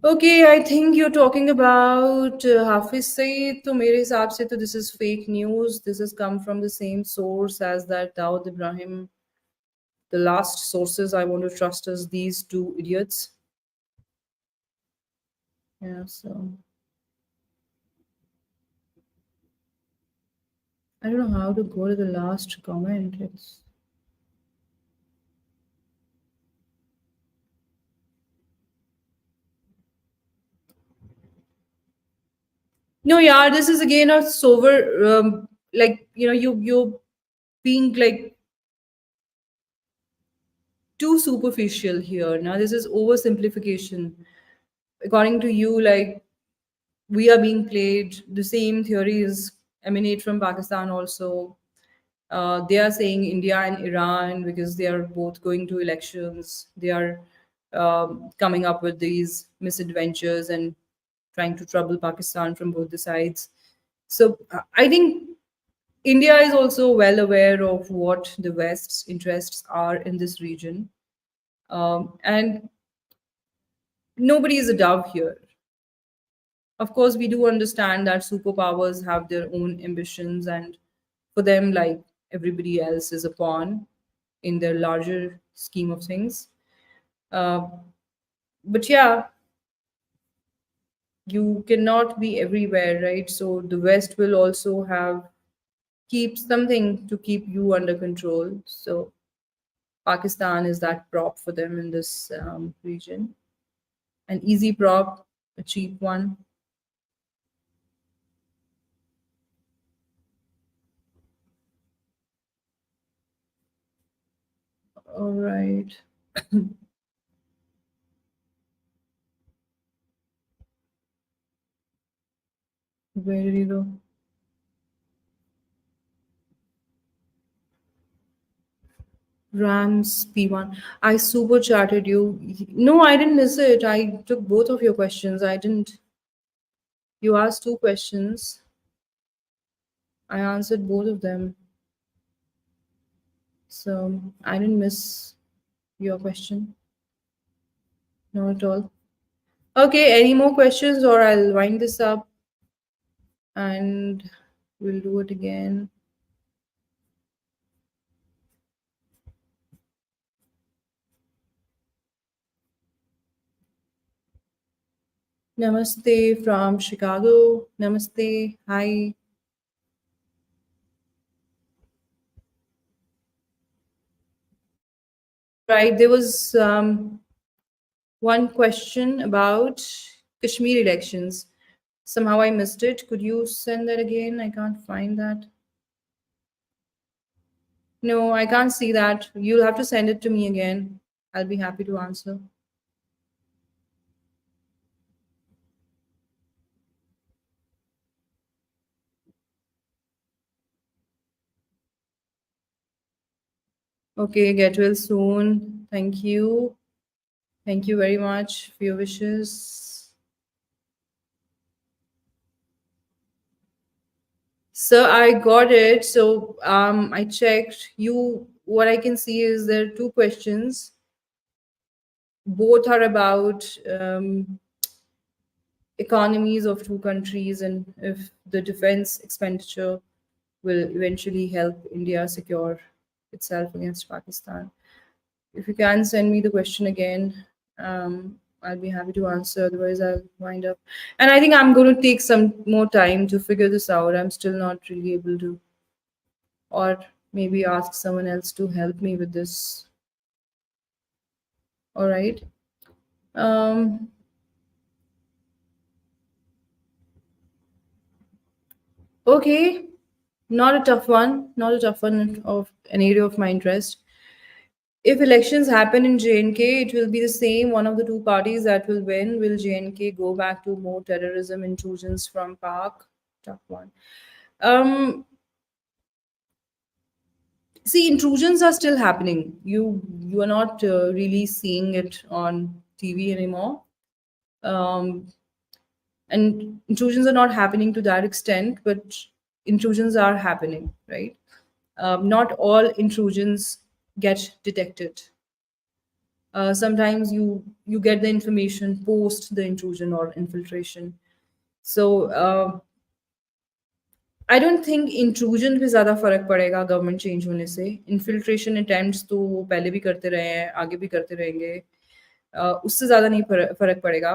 Okay, I think you're talking about Hafiz Saeed. तो मेरे हिसाब से तो this is fake news. This has come from the same source as that Dawood Ibrahim. The last sources I want to trust is these two idiots. Yeah, so I don't know how to go to the last comment. It's no, yeah. This is again a sober, like you're being like too superficial here. Now this is oversimplification. According to you, like we are being played. The same theories emanate from Pakistan also. They are saying India and Iran because they are both going to elections. They are coming up with these misadventures and trying to trouble Pakistan from both the sides. So I think India is also well aware of what the West's interests are in this region. And nobody is a dove here. Of course, we do understand that superpowers have their own ambitions, and for them, like everybody else, is a pawn in their larger scheme of things. Uh, but yeah, you cannot be everywhere, right? So the West will also have keep something to keep you under control. So Pakistan is that prop for them in this region. An easy prop, a cheap one. All right. Where did you go? Rams P1. I super chatted you. No, I didn't miss it. I took both of your questions. I didn't. You asked two questions. I answered both of them. So I didn't miss your question. Not at all. Okay, any more questions or I'll wind this up and we'll do it again. Namaste from Chicago. Namaste. Hi. Right, there was one question about Kashmir elections. Somehow I missed it. Could you send that again? I can't find that. No, I can't see that. You'll have to send it to me again. I'll be happy to answer. Okay, get well soon. Thank you. Thank you very much for your wishes. So I got it. So I checked. You what I can see is there are two questions. Both are about economies of two countries and if the defense expenditure will eventually help India secure itself against Pakistan. If you can send me the question again, I'll be happy to answer. Otherwise, I'll wind up. And I think I'm going to take some more time to figure this out. I'm still not really able to, or maybe ask someone else to help me with this. All right. Um, okay. Not a tough one. Not a tough one of an area of my interest. If elections happen in JNK, it will be the same. One of the two parties that will win. Will JNK go back to more terrorism intrusions from Pak? Tough one. Um, See, intrusions are still happening. You are not really seeing it on TV anymore. Um, and intrusions are not happening to that extent, but intrusions are happening, right? Not all intrusions get detected. Sometimes you get the information post the intrusion or infiltration. So I don't think intrusion पे ज़्यादा फ़र्क पड़ेगा government change होने से। Infiltration attempts तो वो पहले भी करते रहे हैं, आगे भी करते रहेंगे। उससे ज़्यादा नहीं फ़र्क पड़ेगा।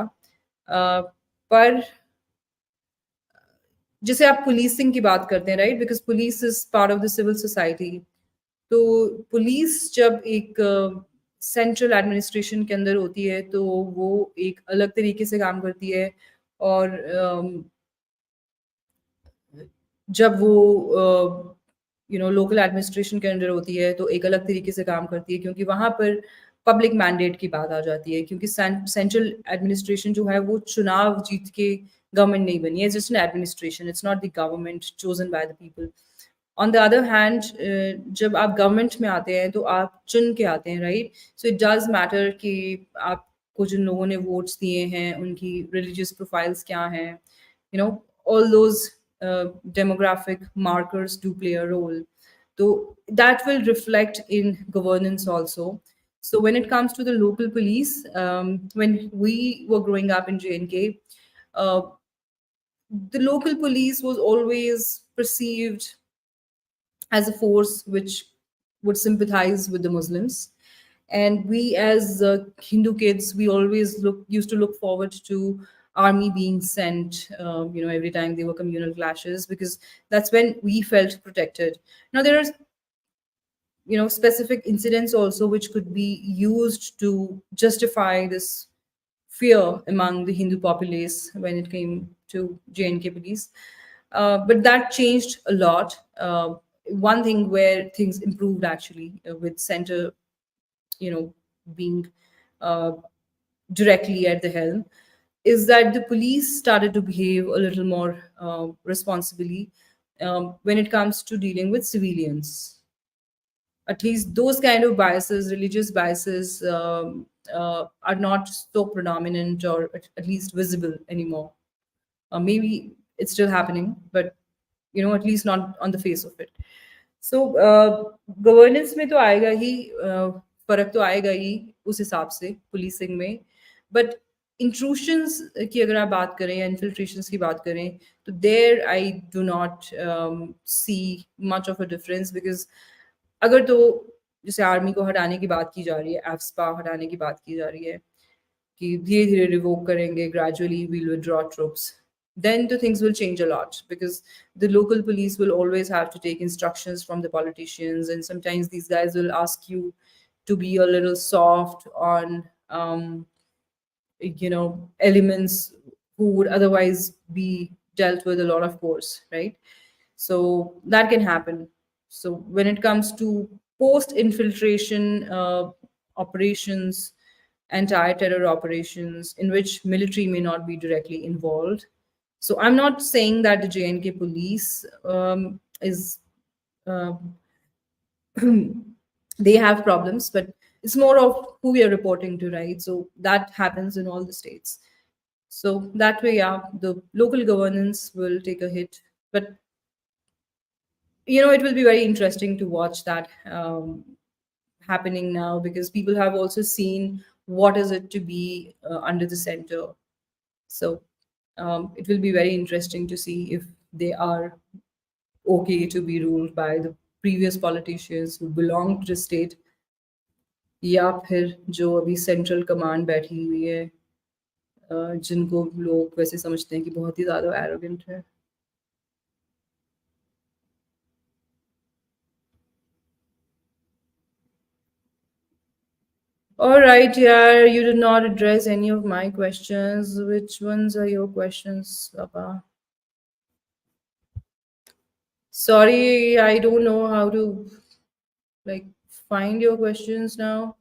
पर जैसे आप पुलिसिंग की बात करते हैं, right? Because police is part of the civil society. तो पुलिस जब एक सेंट्रल एडमिनिस्ट्रेशन के अंदर होती है, तो वो एक अलग तरीके से काम करती है और जब वो लोकल एडमिनिस्ट्रेशन के अंडर होती है तो एक अलग तरीके से काम करती है क्योंकि वहाँ पर पब्लिक मैंडेट की बात आ जाती है क्योंकि सेंट्रल एडमिनिस्ट्रेशन जो है वो चुनाव जीत के गवर्नमेंट नहीं बनी है, just an administration, it's not the government chosen by the people. On the other hand जब आप गवर्नमेंट में आते हैं तो आप चुन के आते हैं, right? So it does matter कि आपको जिन लोगों ने वोट्स दिए हैं उनकी रिलीजियस प्रोफाइल्स क्या हैं, you know all those demographic markers do play a role, so that will reflect in governance also. So when it comes to the local police, when we were growing up in JNK, uh, the local police was always perceived as a force which would sympathize with the Muslims. And we, as Hindu kids, we always used to look forward to army being sent, every time there were communal clashes, because that's when we felt protected. Now there are, specific incidents also which could be used to justify this fear among the Hindu populace when it came to JNK police. But that changed a lot. One thing where things improved actually with center, being uh, directly at the helm, is that the police started to behave a little more responsibly when it comes to dealing with civilians. At least those kind of biases, religious biases, are not so predominant or at least visible anymore. Maybe it's still happening, but at least not on the face of it. So governance में तो आएगा ही, फर्क तो आएगा ही उस हिसाब से policing में, बट इंट्रूशंस की अगर आप बात करें या इन्फिल्ट्रेशंस की बात करें तो there I do not see much of a difference, because अगर तो जैसे आर्मी को हटाने की बात की जा रही है, एफ्सपा हटाने की बात की जा रही है कि धीरे धीरे रिवोक करेंगे, gradually we'll withdraw troops, then the things will change a lot because the local police will always have to take instructions from the politicians, and sometimes these guys will ask you to be a little soft on elements who would otherwise be dealt with a lot of force, right? So that can happen. So when it comes to post infiltration operations, anti-terror operations in which military may not be directly involved, so I'm not saying that the JNK police is um, they have problems, but it's more of who we are reporting to, right? So that happens in all the states. So that way, yeah, the local governance will take a hit, but it will be very interesting to watch that happening now because people have also seen what is it to be under the center. So It will be very interesting to see if they are okay to be ruled by the previous politicians who belong to the state, या फिर जो अभी central command बैठी हुई है, जिनको लोग वैसे समझते हैं कि बहुत ही ज़्यादा एरोगेंट है. All right, yeah, you did not address any of my questions. Which ones are your questions, Papa? Sorry, I don't know how to like find your questions now.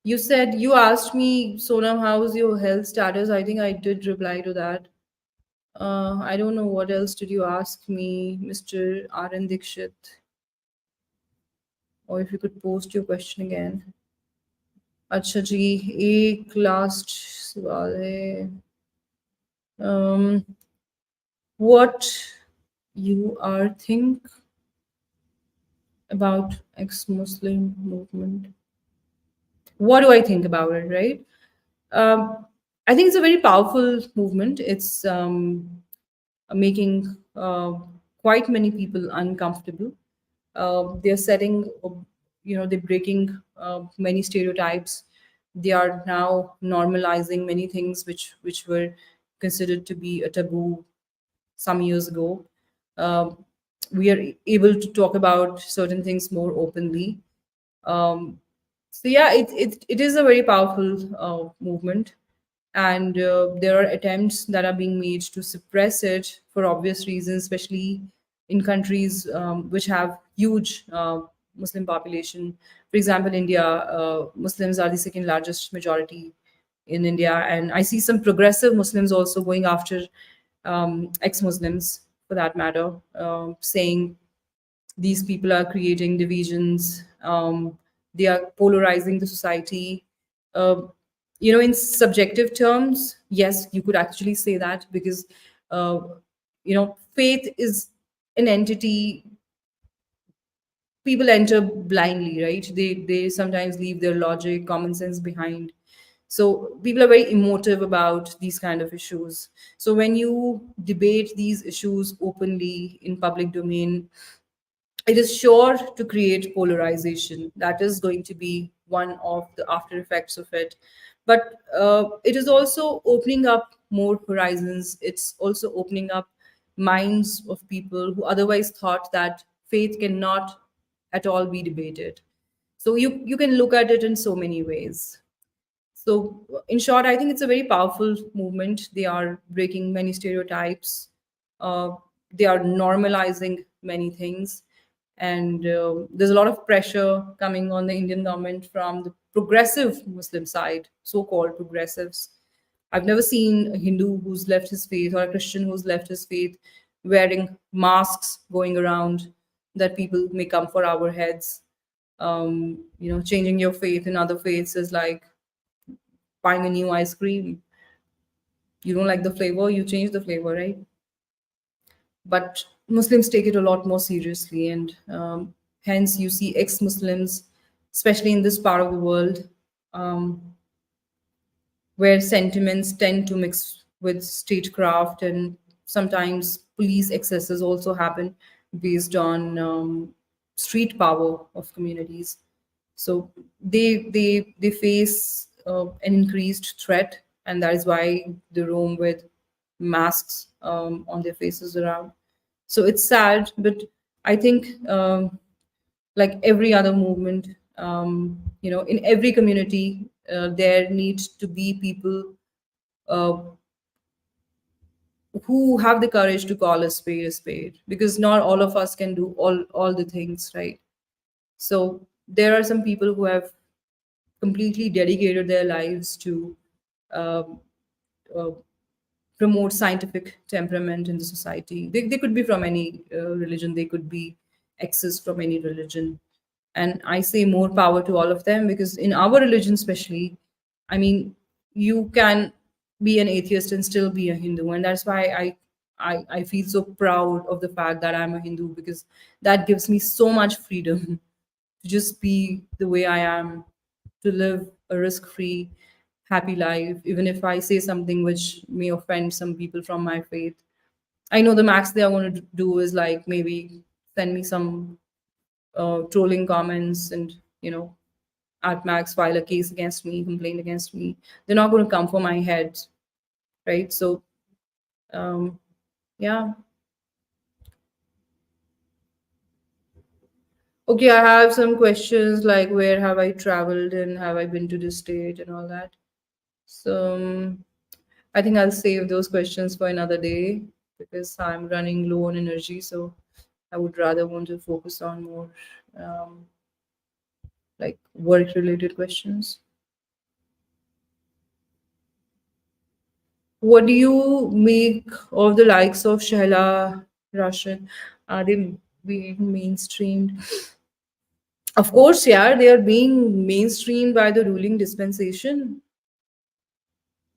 You said you asked me, Sonam, how's your health status? I think I did reply to that. I don't know what else did you ask me, Mr. Arun Dikshit, or if you could post your question again. अच्छा जी, एक last सवाल है. Um, what you are think about ex-Muslim movement? What do I think about it, right? Um, I think it's a very powerful movement. It's making quite many people uncomfortable. They're setting, they're breaking many stereotypes. They are now normalizing many things which were considered to be a taboo some years ago. Um, we are able to talk about certain things more openly. Um, so yeah, it is a very powerful movement, and there are attempts that are being made to suppress it for obvious reasons, especially in countries which have huge Muslim population. For example, India, Muslims are the second largest majority in India, and I see some progressive Muslims also going after ex-Muslims, for that matter, saying these people are creating divisions. They are polarizing the society. Uh, in subjective terms, yes, you could actually say that because, uh, faith is an entity people enter blindly, right? They sometimes leave their logic, common sense behind. So people are very emotive about these kind of issues. So when you debate these issues openly in public domain, it is sure to create polarization. That is going to be one of the after effects of it. But it is also opening up more horizons. It's also opening up minds of people who otherwise thought that faith cannot at all be debated. So you can look at it in so many ways. So, in short, I think it's a very powerful movement. They are breaking many stereotypes. Uh, they are normalizing many things, and there's a lot of pressure coming on the Indian government from the progressive Muslim side, so-called progressives. I've never seen a Hindu who's left his faith or a Christian who's left his faith wearing masks going around that people may come for our heads. Changing your faith in other faiths is like buying a new ice cream. You don't like the flavor, you change the flavor, right? But Muslims take it a lot more seriously, and hence you see ex-Muslims, especially in this part of the world, um, where sentiments tend to mix with statecraft, and sometimes police excesses also happen based on street power of communities. So they face an increased threat, and that is why they roam with masks on their faces around. So it's sad, but I think like every other movement, in every community, there needs to be people uh, who have the courage to call a spade, because not all of us can do all the things, right? So there are some people who have completely dedicated their lives to um, uh, promote scientific temperament in the society. They could be from any religion, they could be exes from any religion. And I say more power to all of them, because in our religion, especially, I mean, you can be an atheist and still be a Hindu. And that's why I feel so proud of the fact that I'm a Hindu, because that gives me so much freedom to just be the way I am, to live a risk free, happy life, even if I say something which may offend some people from my faith. I know the max they are going to do is like maybe send me some trolling comments and, you know, at max file a case against me, complaint against me. They're not going to come for my head, right? So, um, yeah. Okay, I have some questions like where have I traveled and have I been to this state and all that. So, I think I'll save those questions for another day because I'm running low on energy. So, I would rather want to focus on more um, like work related questions. What do you make of the likes of Shahla Rashid? Are they being mainstreamed? Of course, yeah, they are being mainstreamed by the ruling dispensation.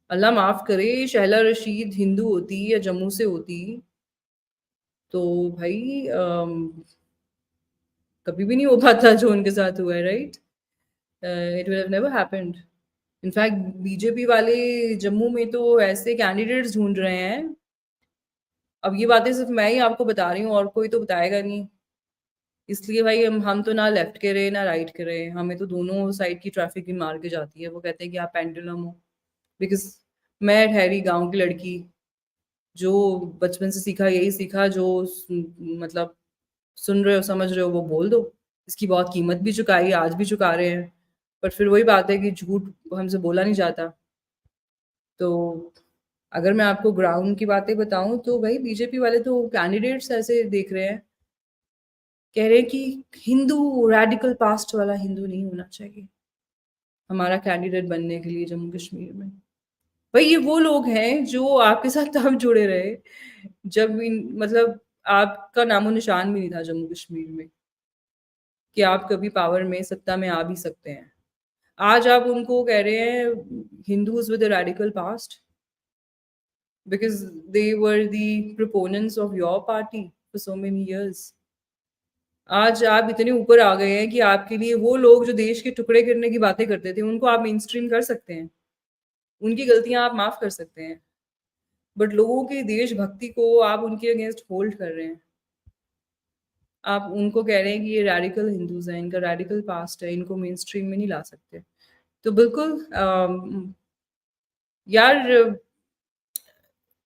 अल्लाह माफ करे शहला रशीद हिंदू होती या जम्मू से होती तो भाई कभी भी नहीं हो पाता जो उनके साथ हुआ है right it will have never happened in fact BJP वाले जम्मू में तो ऐसे कैंडिडेट्स ढूंढ रहे हैं अब ये बातें सिर्फ मैं ही आपको बता रही हूँ और कोई तो बताएगा नहीं इसलिए भाई हम तो ना लेफ्ट के रहे ना राइट के रहे हमें तो दोनों साइड की ट्रैफिक भी मार के जाती है वो कहते हैं कि आप पेंडुलम हो बिकॉज मैं ठहरी गांव की लड़की जो बचपन से सीखा यही सीखा जो मतलब सुन रहे हो समझ रहे हो वो बोल दो इसकी बहुत कीमत भी चुकाई आज भी चुका रहे हैं पर फिर वही बात है कि झूठ हमसे बोला नहीं जाता तो अगर मैं आपको ग्राउंड की बातें बताऊं तो भाई बीजेपी वाले तो कैंडिडेट्स ऐसे देख रहे हैं कह रहे हैं कि हिंदू रेडिकल पास्ट वाला हिंदू नहीं होना चाहिए हमारा कैंडिडेट बनने के लिए जम्मू कश्मीर में भाई ये वो लोग हैं जो आपके साथ तब जुड़े रहे जब मतलब आपका नामो निशान भी नहीं था जम्मू कश्मीर में कि आप कभी पावर में सत्ता में आ भी सकते हैं आज आप उनको कह रहे हैं Hindus with radical past because they were the proponents of your party for so many years आज आप इतने ऊपर आ गए हैं कि आपके लिए वो लोग जो देश के टुकड़े करने की बातें करते थे उनको आप मेन स्ट्रीम कर सकते हैं उनकी गलतियां आप माफ कर सकते हैं बट लोगों की देशभक्ति को आप उनके अगेंस्ट होल्ड कर रहे हैं आप उनको कह रहे हैं कि ये रेडिकल हिंदूज हैं इनका रेडिकल पास्ट है इनको मेन स्ट्रीम में नहीं ला सकते तो बिल्कुल यार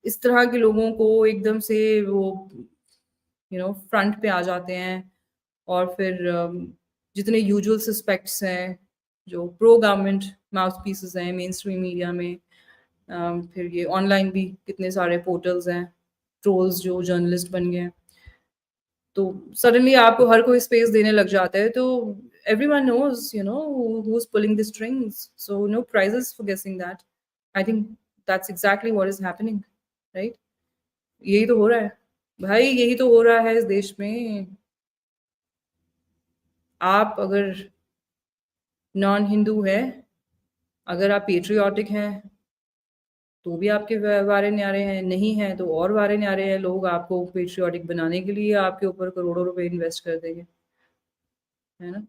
इस तरह के लोगों को एकदम से वो फ्रंट पे आ जाते हैं और फिर जितने यूजुअल सस्पेक्ट्स हैं जो प्रो गवर्नमेंट माउथ पीसेस हैं मेन स्ट्रीम मीडिया में फिर ये ऑनलाइन भी कितने सारे पोर्टल्स हैं ट्रोल्स जो जर्नलिस्ट बन गए हैं तो सडनली आपको हर कोई स्पेस देने लग जाता है तो everyone knows who's pulling the strings so no prizes for guessing that I think that's exactly what is happening right यही तो हो रहा है भाई यही तो हो रहा है इस देश में आप अगर नॉन हिंदू है अगर आप पेट्रियाटिक हैं तो भी आपके वारे न्यारे हैं नहीं हैं तो और वारे न्यारे हैं लोग आपको पेट्रियाटिक बनाने के लिए आपके ऊपर करोड़ों रुपए इन्वेस्ट कर देंगे है ना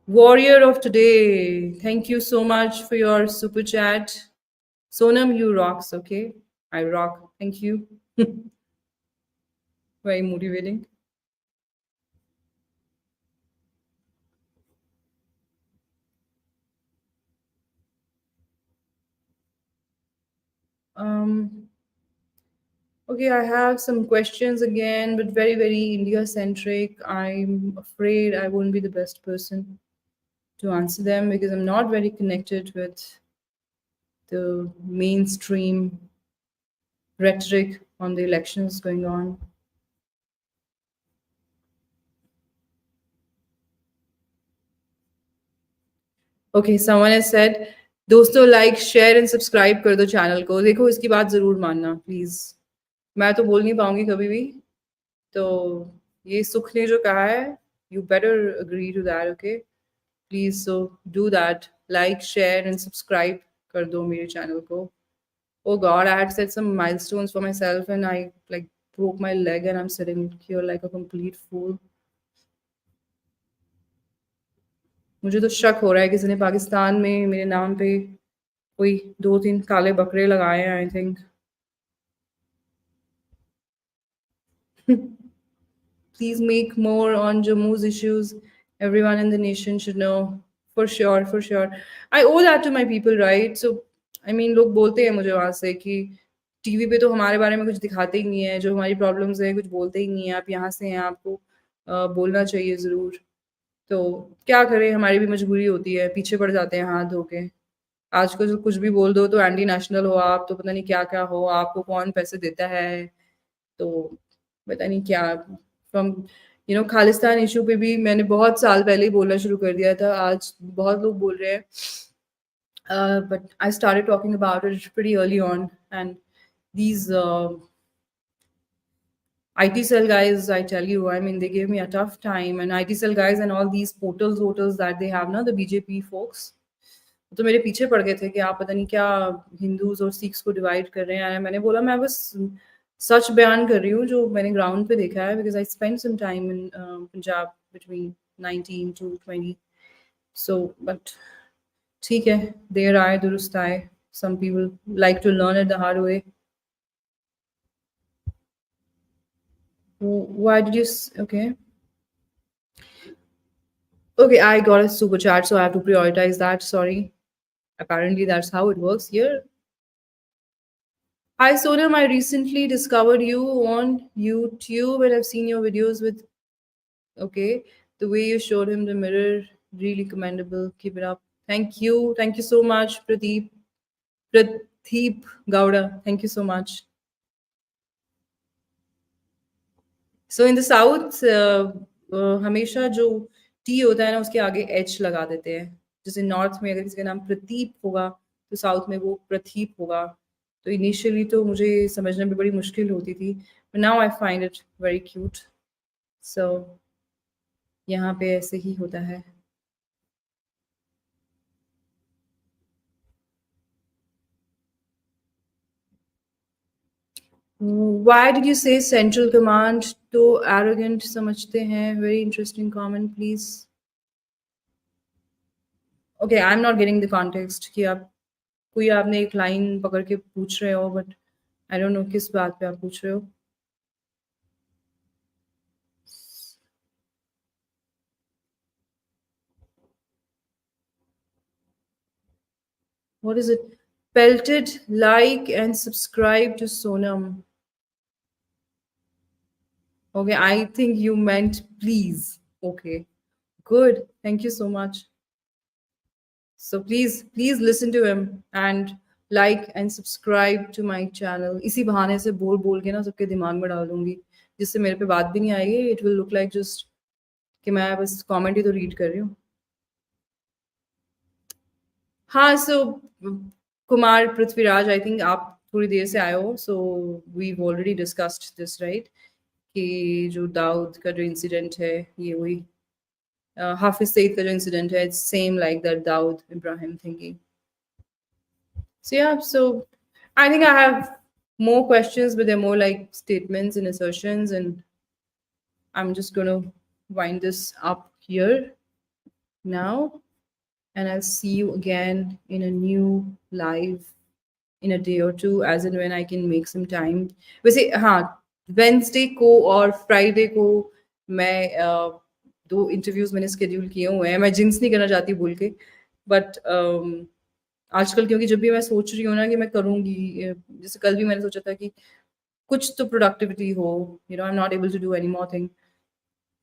Warrior of today, thank you so much for your super chat. Sonam, you rocks, okay? I rock. Thank you. Very motivating. Okay, I have some questions again, but very, very India centric. I'm afraid I won't be the best person to answer them because I'm not very connected with the mainstream rhetoric on the elections going on. Okay, someone has said, दोस्तों like share and subscribe कर दो channel को देखो इसकी बात ज़रूर मानना please मैं तो बोल नहीं पाऊंगी कभी भी तो ये सुख ने जो कहा है you better agree to that okay please so do that like share and subscribe कर दो मेरे चैनल को oh god I had set some milestones for myself and I like broke my leg and I'm sitting here like a complete fool मुझे तो शक हो रहा है किसी ने पाकिस्तान में मेरे नाम पे कोई 2-3 काले बकरे लगाए हैं I think. Please make more on Jammu's issues. Everyone in the nation should know. For sure, for sure. I owe that to my people, right? So, I mean, लोग बोलते हैं मुझे वहाँ से कि टीवी पे तो हमारे बारे में कुछ दिखाते ही नहीं है, जो हमारी प्रॉब्लम्स हैं कुछ बोलते ही नहीं है, आप यहाँ से हैं, आपको बोलना चाहिए ज़रूर। तो क्या करें, हमारी भी मजबूरी होती है, पीछे पड़ जाते हैं हाथ धो के। आजकल जो कुछ भी बोल दो तो एंटी नेशनल हो आप, तो पता नहीं क्या-क्या हो, आपको कौन पैसे देता है, तो पता नहीं क्या फ्रॉम खालिस्तान इश्यू पे भी मैंने बहुत साल पहले ही बोलना शुरू कर दिया था। आज बहुत लोग बोल रहे हैं but I started talking about it pretty early on and these IT cell guys, I tell you, I mean, they gave me a tough time. And IT cell guys and all these portals that they have now, the BJP folks, तो मेरे पीछे पड़ गए थे कि आप पता नहीं क्या हिंदूज और सिख्स को डिवाइड कर रहे हैं। मैंने बोला मैं बस सच बयान कर रही हूँ जो मैंने ग्राउंड पे देखा है, because I spend some time in Punjab between 19 to 20। So but ठीक है, देर आए दुरुस्त आए। Some people like to learn it the hard way. Why did you okay? Okay, I got a super chat, so I have to prioritize that. Sorry. Apparently, that's how it works here. Hi, Sonam. I recently discovered you on YouTube and I've seen your videos with. Okay, the way you showed him the mirror, really commendable. Keep it up. Thank you. Thank you so much, Pradeep. Pradeep Gowda. Thank you so much. So in the south हमेशा जो T होता है ना उसके आगे H लगा देते हैं। जैसे नॉर्थ में अगर किसी का नाम प्रतीप होगा तो साउथ में वो प्रतीप होगा। तो इनिशियली तो मुझे समझने में बड़ी मुश्किल होती थी, but now I find it very cute. So यहाँ पे ऐसे ही होता है। Why did you say central command तो arrogant समझते हैं? Very interesting comment, please. Okay, I'm not getting the context कि आप कोई आपने एक लाइन पकड़ के पूछ रहे हो, बट आई डोंट नो किस बात पे आप पूछ रहे हो। What is it? Pelted, like and subscribe to Sonam. Okay, I think you meant please. Okay, good. Thank you so much. So please listen to him and like and subscribe to my channel. इसी बहाने से बोल बोल के ना सबके दिमाग में डाल दूंगी, जिससे मेरे पे बात भी नहीं आएगी। It will look like just कि मैं बस कमेंट ही तो रीड कर रही हूँ। हाँ, सो कुमार पृथ्वीराज, आई थिंक आप थोड़ी देर से आए हो, so we've already discussed this right, कि जो दाऊद का जो इंसिडेंट है ये वही हाफिज सईद का जो इंसिडेंट है, it's same like that Dawood Ibrahim thinking. So yeah, so I think I have more questions, but they're more like statements and assertions, and I'm just going to wind this up here now, and I'll see you again in a new live in a day or two, as and when I can make some time. वैसे हाँ, Wednesday को और Friday को मैं दो interviews मैंने schedule किए हुए हैं। मैं जिंक्स नहीं करना चाहती भूल के, बट आजकल क्योंकि जब भी मैं सोच रही हूँ ना कि मैं करूँगी, जैसे कल भी मैंने सोचा था कि कुछ तो प्रोडक्टिविटी हो, I am not able to do any more thing,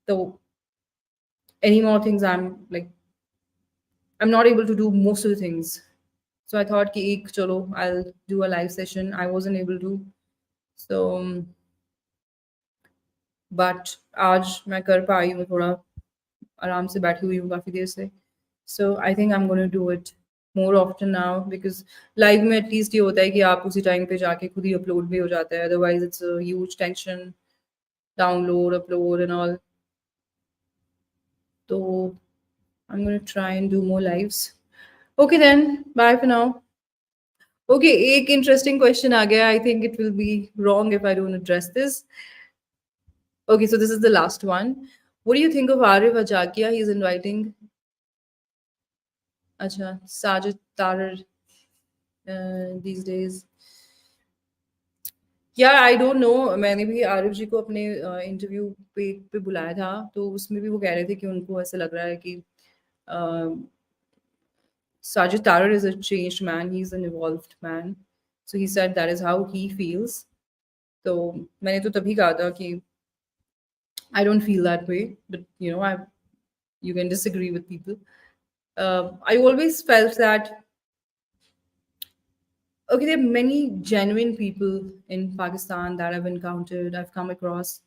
तो any more things I am not able to do most of the things. So I thought कि एक चलो I'll do a live session. I wasn't able to. So but आज मैं कर पाई हूँ, थोड़ा आराम से बैठी हुई हूँ काफ़ी देर से। So I think I'm going to do it more often now, because live में at least ये होता है कि आप उसी टाइम पे जाके खुद ही अपलोड भी हो जाता है, otherwise it's a huge tension, download, upload and all. तो I'm going to try and do more lives. Okay then, bye for now. Okay, एक interesting question आ गया. I think it will be wrong if I don't address this. Okay, so this is the last one. What do you think of Arif Ajakia? He's inviting अच्छा, Sajid Tarar these days. यार आई don't no, मैंने भी आरिफ जी को अपने interview पे बुलाया था, तो उसमें भी वो कह रहे थे कि उनको ऐसा लग रहा है कि Sajid Tarar is a changed man, he's an evolved man. So he said that is how he feels. तो मैंने तो तभी कहा था कि I don't feel that way, but you can disagree with people. I always felt that okay, there are many genuine people in Pakistan that I've encountered, I've come across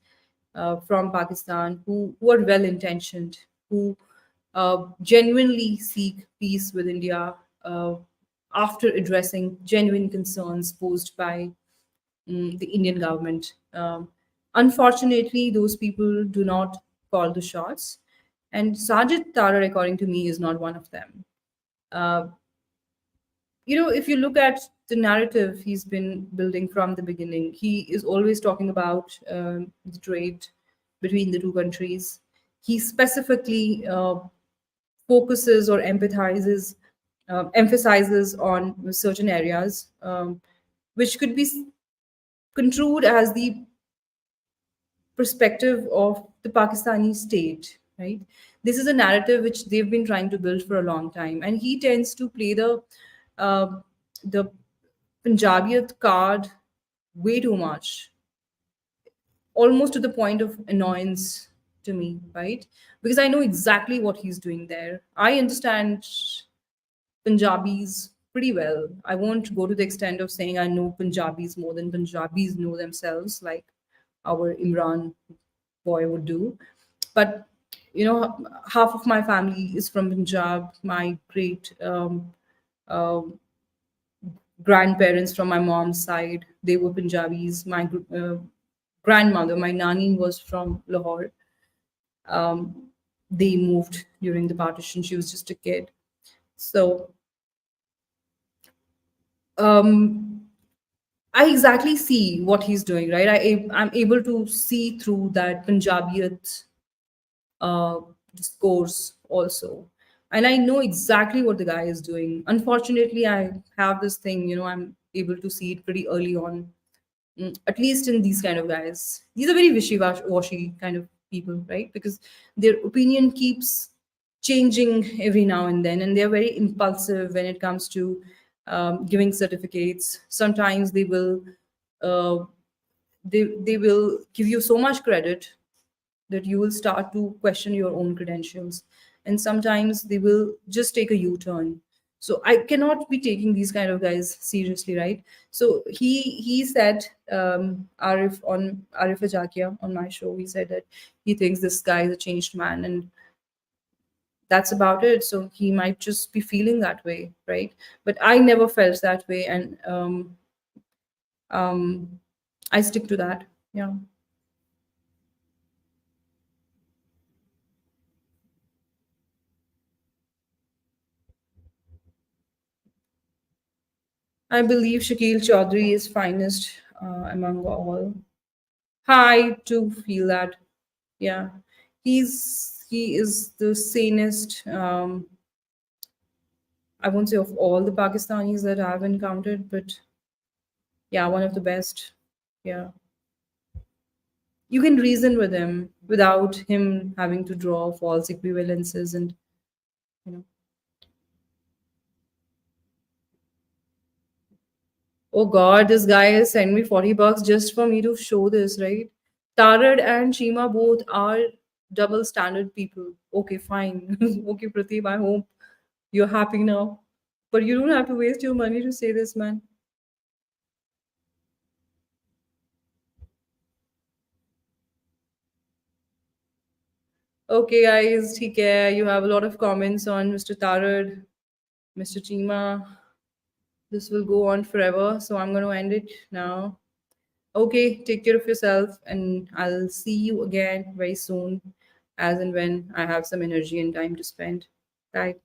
from Pakistan who are well intentioned, who genuinely seek peace with India after addressing genuine concerns posed by the Indian government. Unfortunately, those people do not call the shots. And Sajid Tarar, according to me, is not one of them. Uh, if you look at the narrative he's been building from the beginning, he is always talking about the trade between the two countries. He specifically focuses or emphasizes on certain areas, which could be construed as the perspective of the Pakistani state, right? This is a narrative which they've been trying to build for a long time, and he tends to play uh, the Punjabiyat card way too much, almost to the point of annoyance to me, right? Because I know exactly what he's doing there. I understand Punjabis pretty well. I won't go to the extent of saying I know Punjabis more than Punjabis know themselves, like our Imran boy would do. But half of my family is from Punjab. My great uh, grandparents from my mom's side, they were Punjabis. My grandmother, my nani, was from Lahore. Um, they moved during the partition. She was just a kid. So um, I exactly see what he's doing, right? I'm able to see through that Punjabiyat uh, discourse also. And I know exactly what the guy is doing. Unfortunately, I have this thing, I'm able to see it pretty early on, at least in these kind of guys. These are very wishy-washy kind of people, right? Because their opinion keeps changing every now and then, and they're very impulsive when it comes to giving certificates. Sometimes uh, they will give you so much credit that you will start to question your own credentials, and sometimes they will just take a u-turn. So I cannot be taking these kind of guys seriously, right? So he said, Arif Ajakia on my show, he said that he thinks this guy is a changed man, and that's about it. So he might just be feeling that way, right? But I never felt that way, and um, I stick to that. Yeah. I believe Shakil Chaudhary is finest among all. I too feel that. Yeah, he is the sanest. I won't say of all the Pakistanis that I've encountered, but yeah, one of the best. Yeah, you can reason with him without him having to draw false equivalences and you know. Oh God, this guy has sent me $40 just for me to show this, right? Tarad and Shima both are double standard people. Okay, fine. Okay, Prateep, I hope you're happy now. But you don't have to waste your money to say this, man. Okay, guys, take care. You have a lot of comments on Mr. Tarad, Mr. Chima. This will go on forever, so I'm going to end it now. Okay, take care of yourself, and I'll see you again very soon, as and when I have some energy and time to spend. Bye.